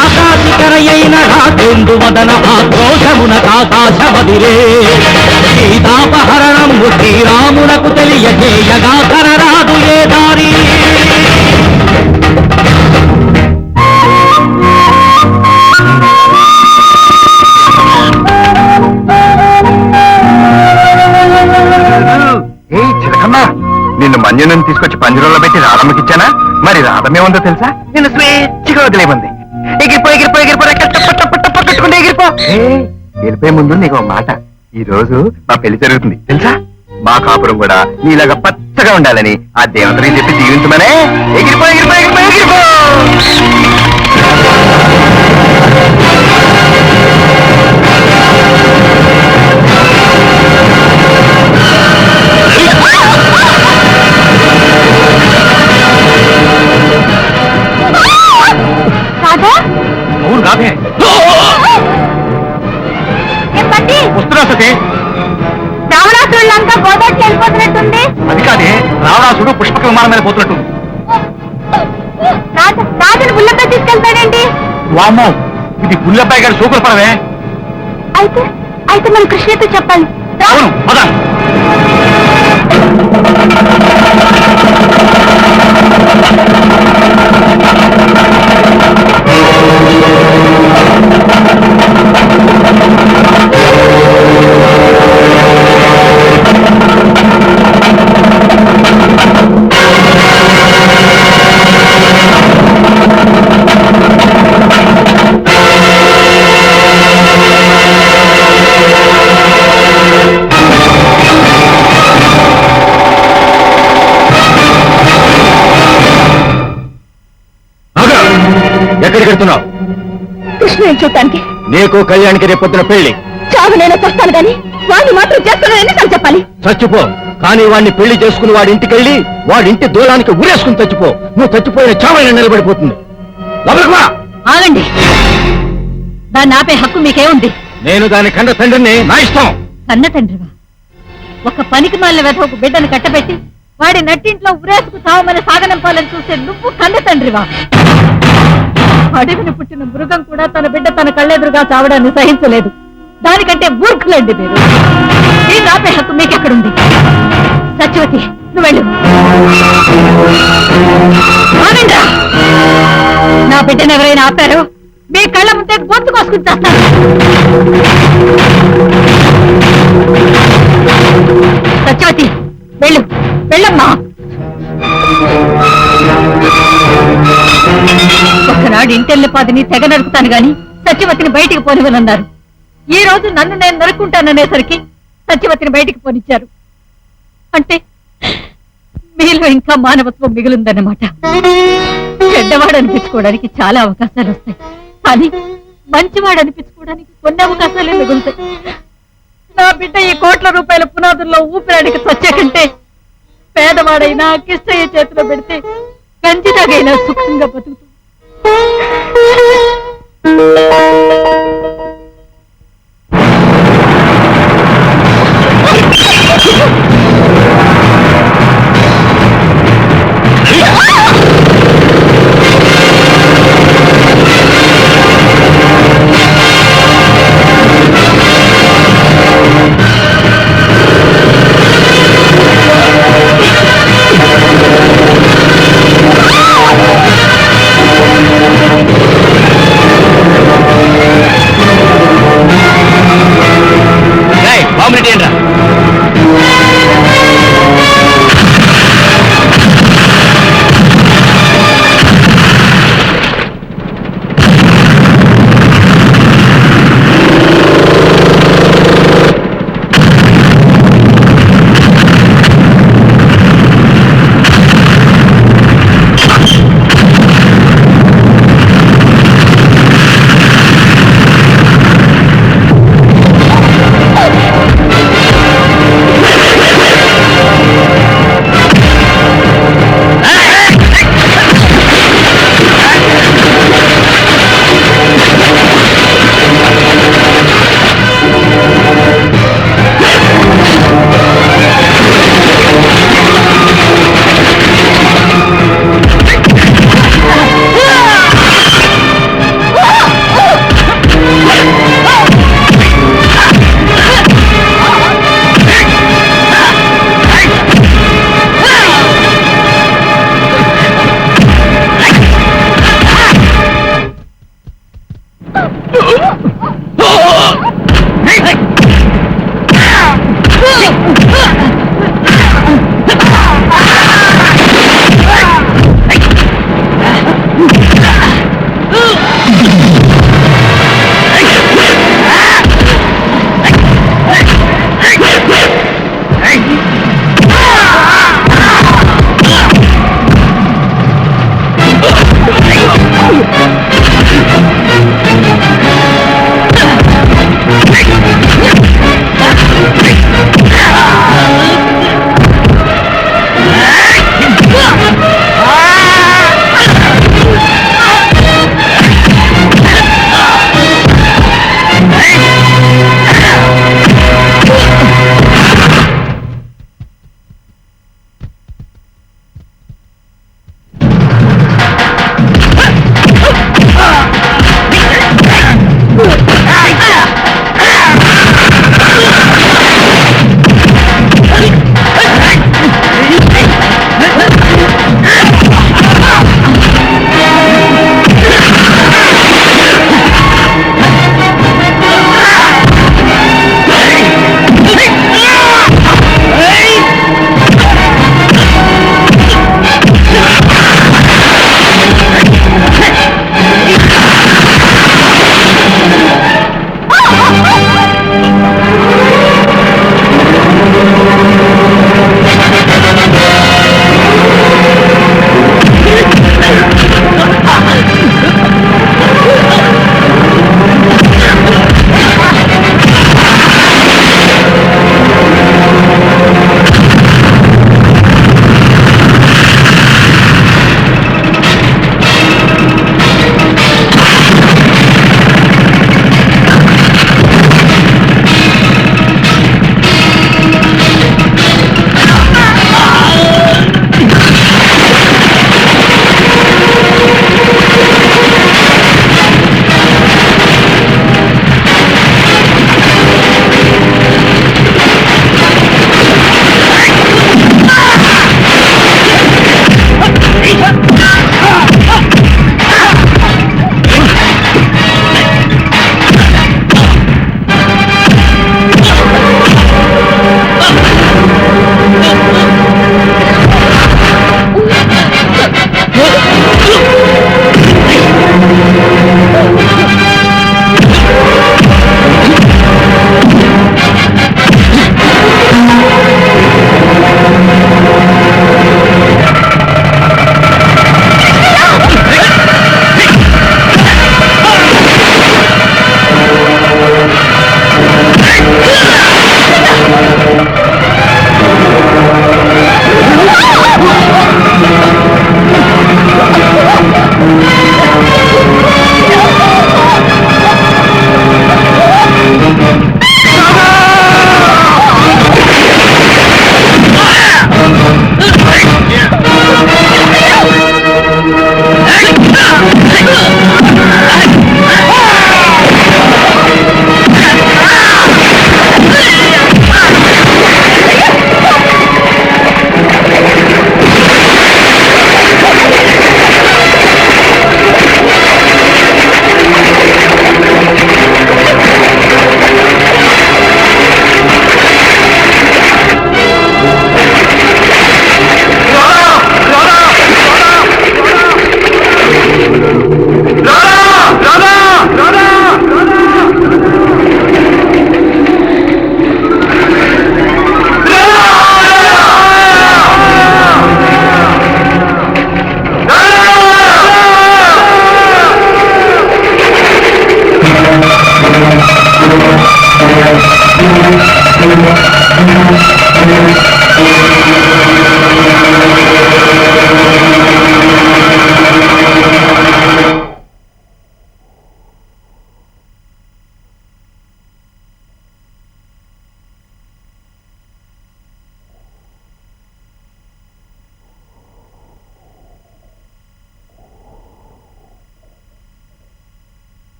S2: ఆకాశికరయైన రాకేందు మదన ఆక్రోశమున ఆకాశమదిరే, సీతాపహరణము శ్రీరామునకు తెలియజేయగా కనరాదు ఏ దారి.
S6: నిన్ను మంజుని తీసుకొచ్చి పంజరంలో పెట్టి రాధమ్మకిచ్చానా? మరి రాధమేముందో తెలుసా? నిన్ను స్వేచ్ఛగా వదిలేమంది. ఎగిరిపో ఎగిరిపో ఎగిరిపో కట్టుకుంటే ఎగిరిపో. వెళ్ళిపోయే ముందు నీకు ఒక మాట. ఈ రోజు మా పెళ్లి జరుగుతుంది తెలుసా? మా కాపురం కూడా నీలాగా పచ్చగా ఉండాలని ఆ దేవతని చెప్పి జీవించమనే. ఎగిరిపో ఎగిరిపో ఎగిరిపో ఎగిరిపో.
S3: రాధా
S1: అవును రాధే,
S3: చెప్పండి.
S1: వస్తున్నా సతీ.
S3: రావణాసురులంతా గోదావరికి వెళ్ళిపోతున్నట్టుంది.
S1: అది కాదే, రావణాసుడు పుష్పక విమానం మీద పోతున్నట్టు.
S3: రాజును బుల్లపై తీసుకెళ్తాడండి.
S1: వామ్మో, ఇది పుల్లబ్బాయి గారి సూకుల పడవే.
S3: అయితే అయితే మనం కృష్ణతో చెప్పాలి.
S1: అవును పద. ఎక్కడికి వెళ్తున్నావు?
S3: కృష్ణ చూడటానికి.
S1: నీకు కళ్యాణికి రేపొద్దున పెళ్లి.
S3: చావు నేను చూస్తాను కానీ వాడిని మాత్రం చేస్తున్నాను ఎన్నిసార్లు చెప్పాలి?
S1: చచ్చిపో, కానీ వాడిని పెళ్లి చేసుకుని వాడి ఇంటికి వెళ్ళి వాడి ఇంటి దూలానికి ఊరేసుకుని చచ్చిపో. నువ్వు చచ్చిపోయిన చావైనా నిలబడిపోతుంది. లోపలికి.
S7: ఆగండి, దాన్ని ఆపే హక్కు మీకేముంది?
S1: నేను దాని కండ తండ్రిని, నా ఇష్టం.
S7: కన్న తండ్రివా? ఒక పనికి మాలిన వెధవకు బిడ్డను కట్టబెట్టి వాడి నట్టింట్లో ఉరేసుకు తావమని సాగనంపాలని చూసే నువ్వు కన్న తండ్రివా? అడవిని పుట్టిన మృగం కూడా తన బిడ్డ తన కళ్ళెదురుగా చావడాన్ని సహించలేదు. దానికంటే మూర్ఖులండి మీరు. దీన్ని ఆపే హక్కు మీకెక్కడుంది? సత్యవతి, నువ్వు వెళ్ళు. ఆగండ్రా. నా బిడ్డను ఎవరైనా ఆపారో మీ కళ్ళ ముందే గొంతు కోసుకుని చేస్తాను. సత్యవతి, వెళ్ళు, వెళ్ళమ్మా. ఒకనాడు ఇంటెల్లిపాదిని తెగ నరుకుతాను గాని సత్యవతిని బయటికి పోనివనన్నారు. ఈ రోజు నన్ను నేను నరుక్కుంటాననేసరికి సత్యవతిని బయటికి పోనిచ్చారు. అంటే మీలో ఇంకా మానవత్వం మిగులుందన్నమాట. చెడ్డవాడు అనిపించుకోవడానికి చాలా అవకాశాలు వస్తాయి, కానీ మంచివాడు అనిపించుకోవడానికి కొన్ని అవకాశాలే మిగులుతాయి. నా బిడ్డ ఈ కోట్ల రూపాయల పునాదుల్లో ఊపిరాడికి వచ్చే కంటే పేదవాడైనా కిష్టయ్య చేతిలో పెడితే గంజిదాగైనా సుఖంగా బతుకుతుంది.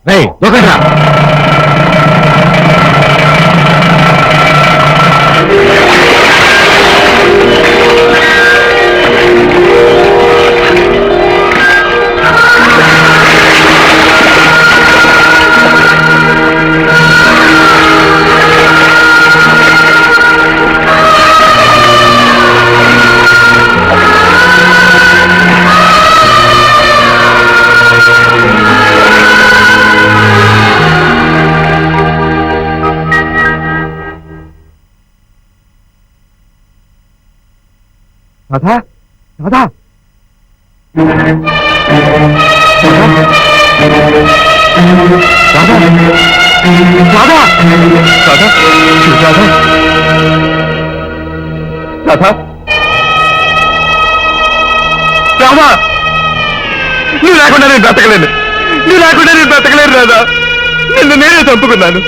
S1: రేయ్, దూకండ్రా.
S6: రాధా రాధా రాధా రాధా రాధా రాధా రాధా రాధా నువ్వు లేకుండా నేను బ్రతకలేను, నువ్వు లేకుండా నేను బ్రతకలేను రాధా. నిన్ను నేనే చంపుకున్నాను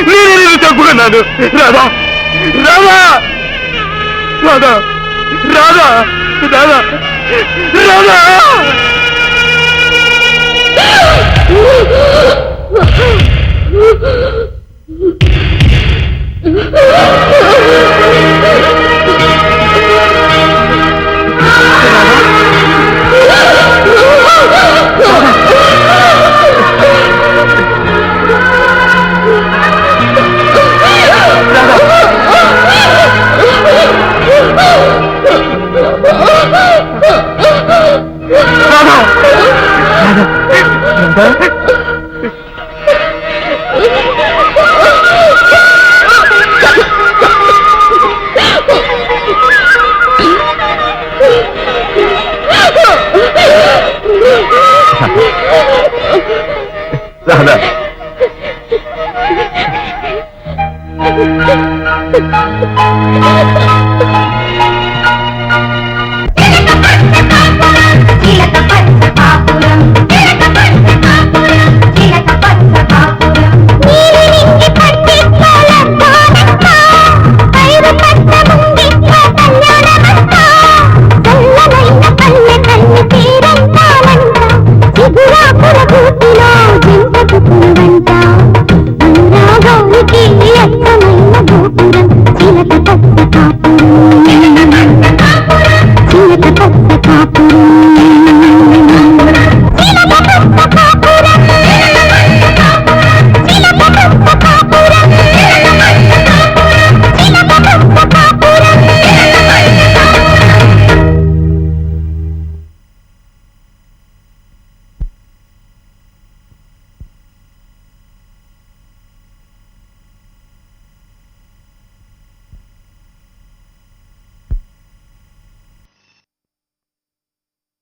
S6: నేనే నిన్ను చంపుకున్నాను రాధా రాధా రాధా రాధా రాధా రాధా రాధా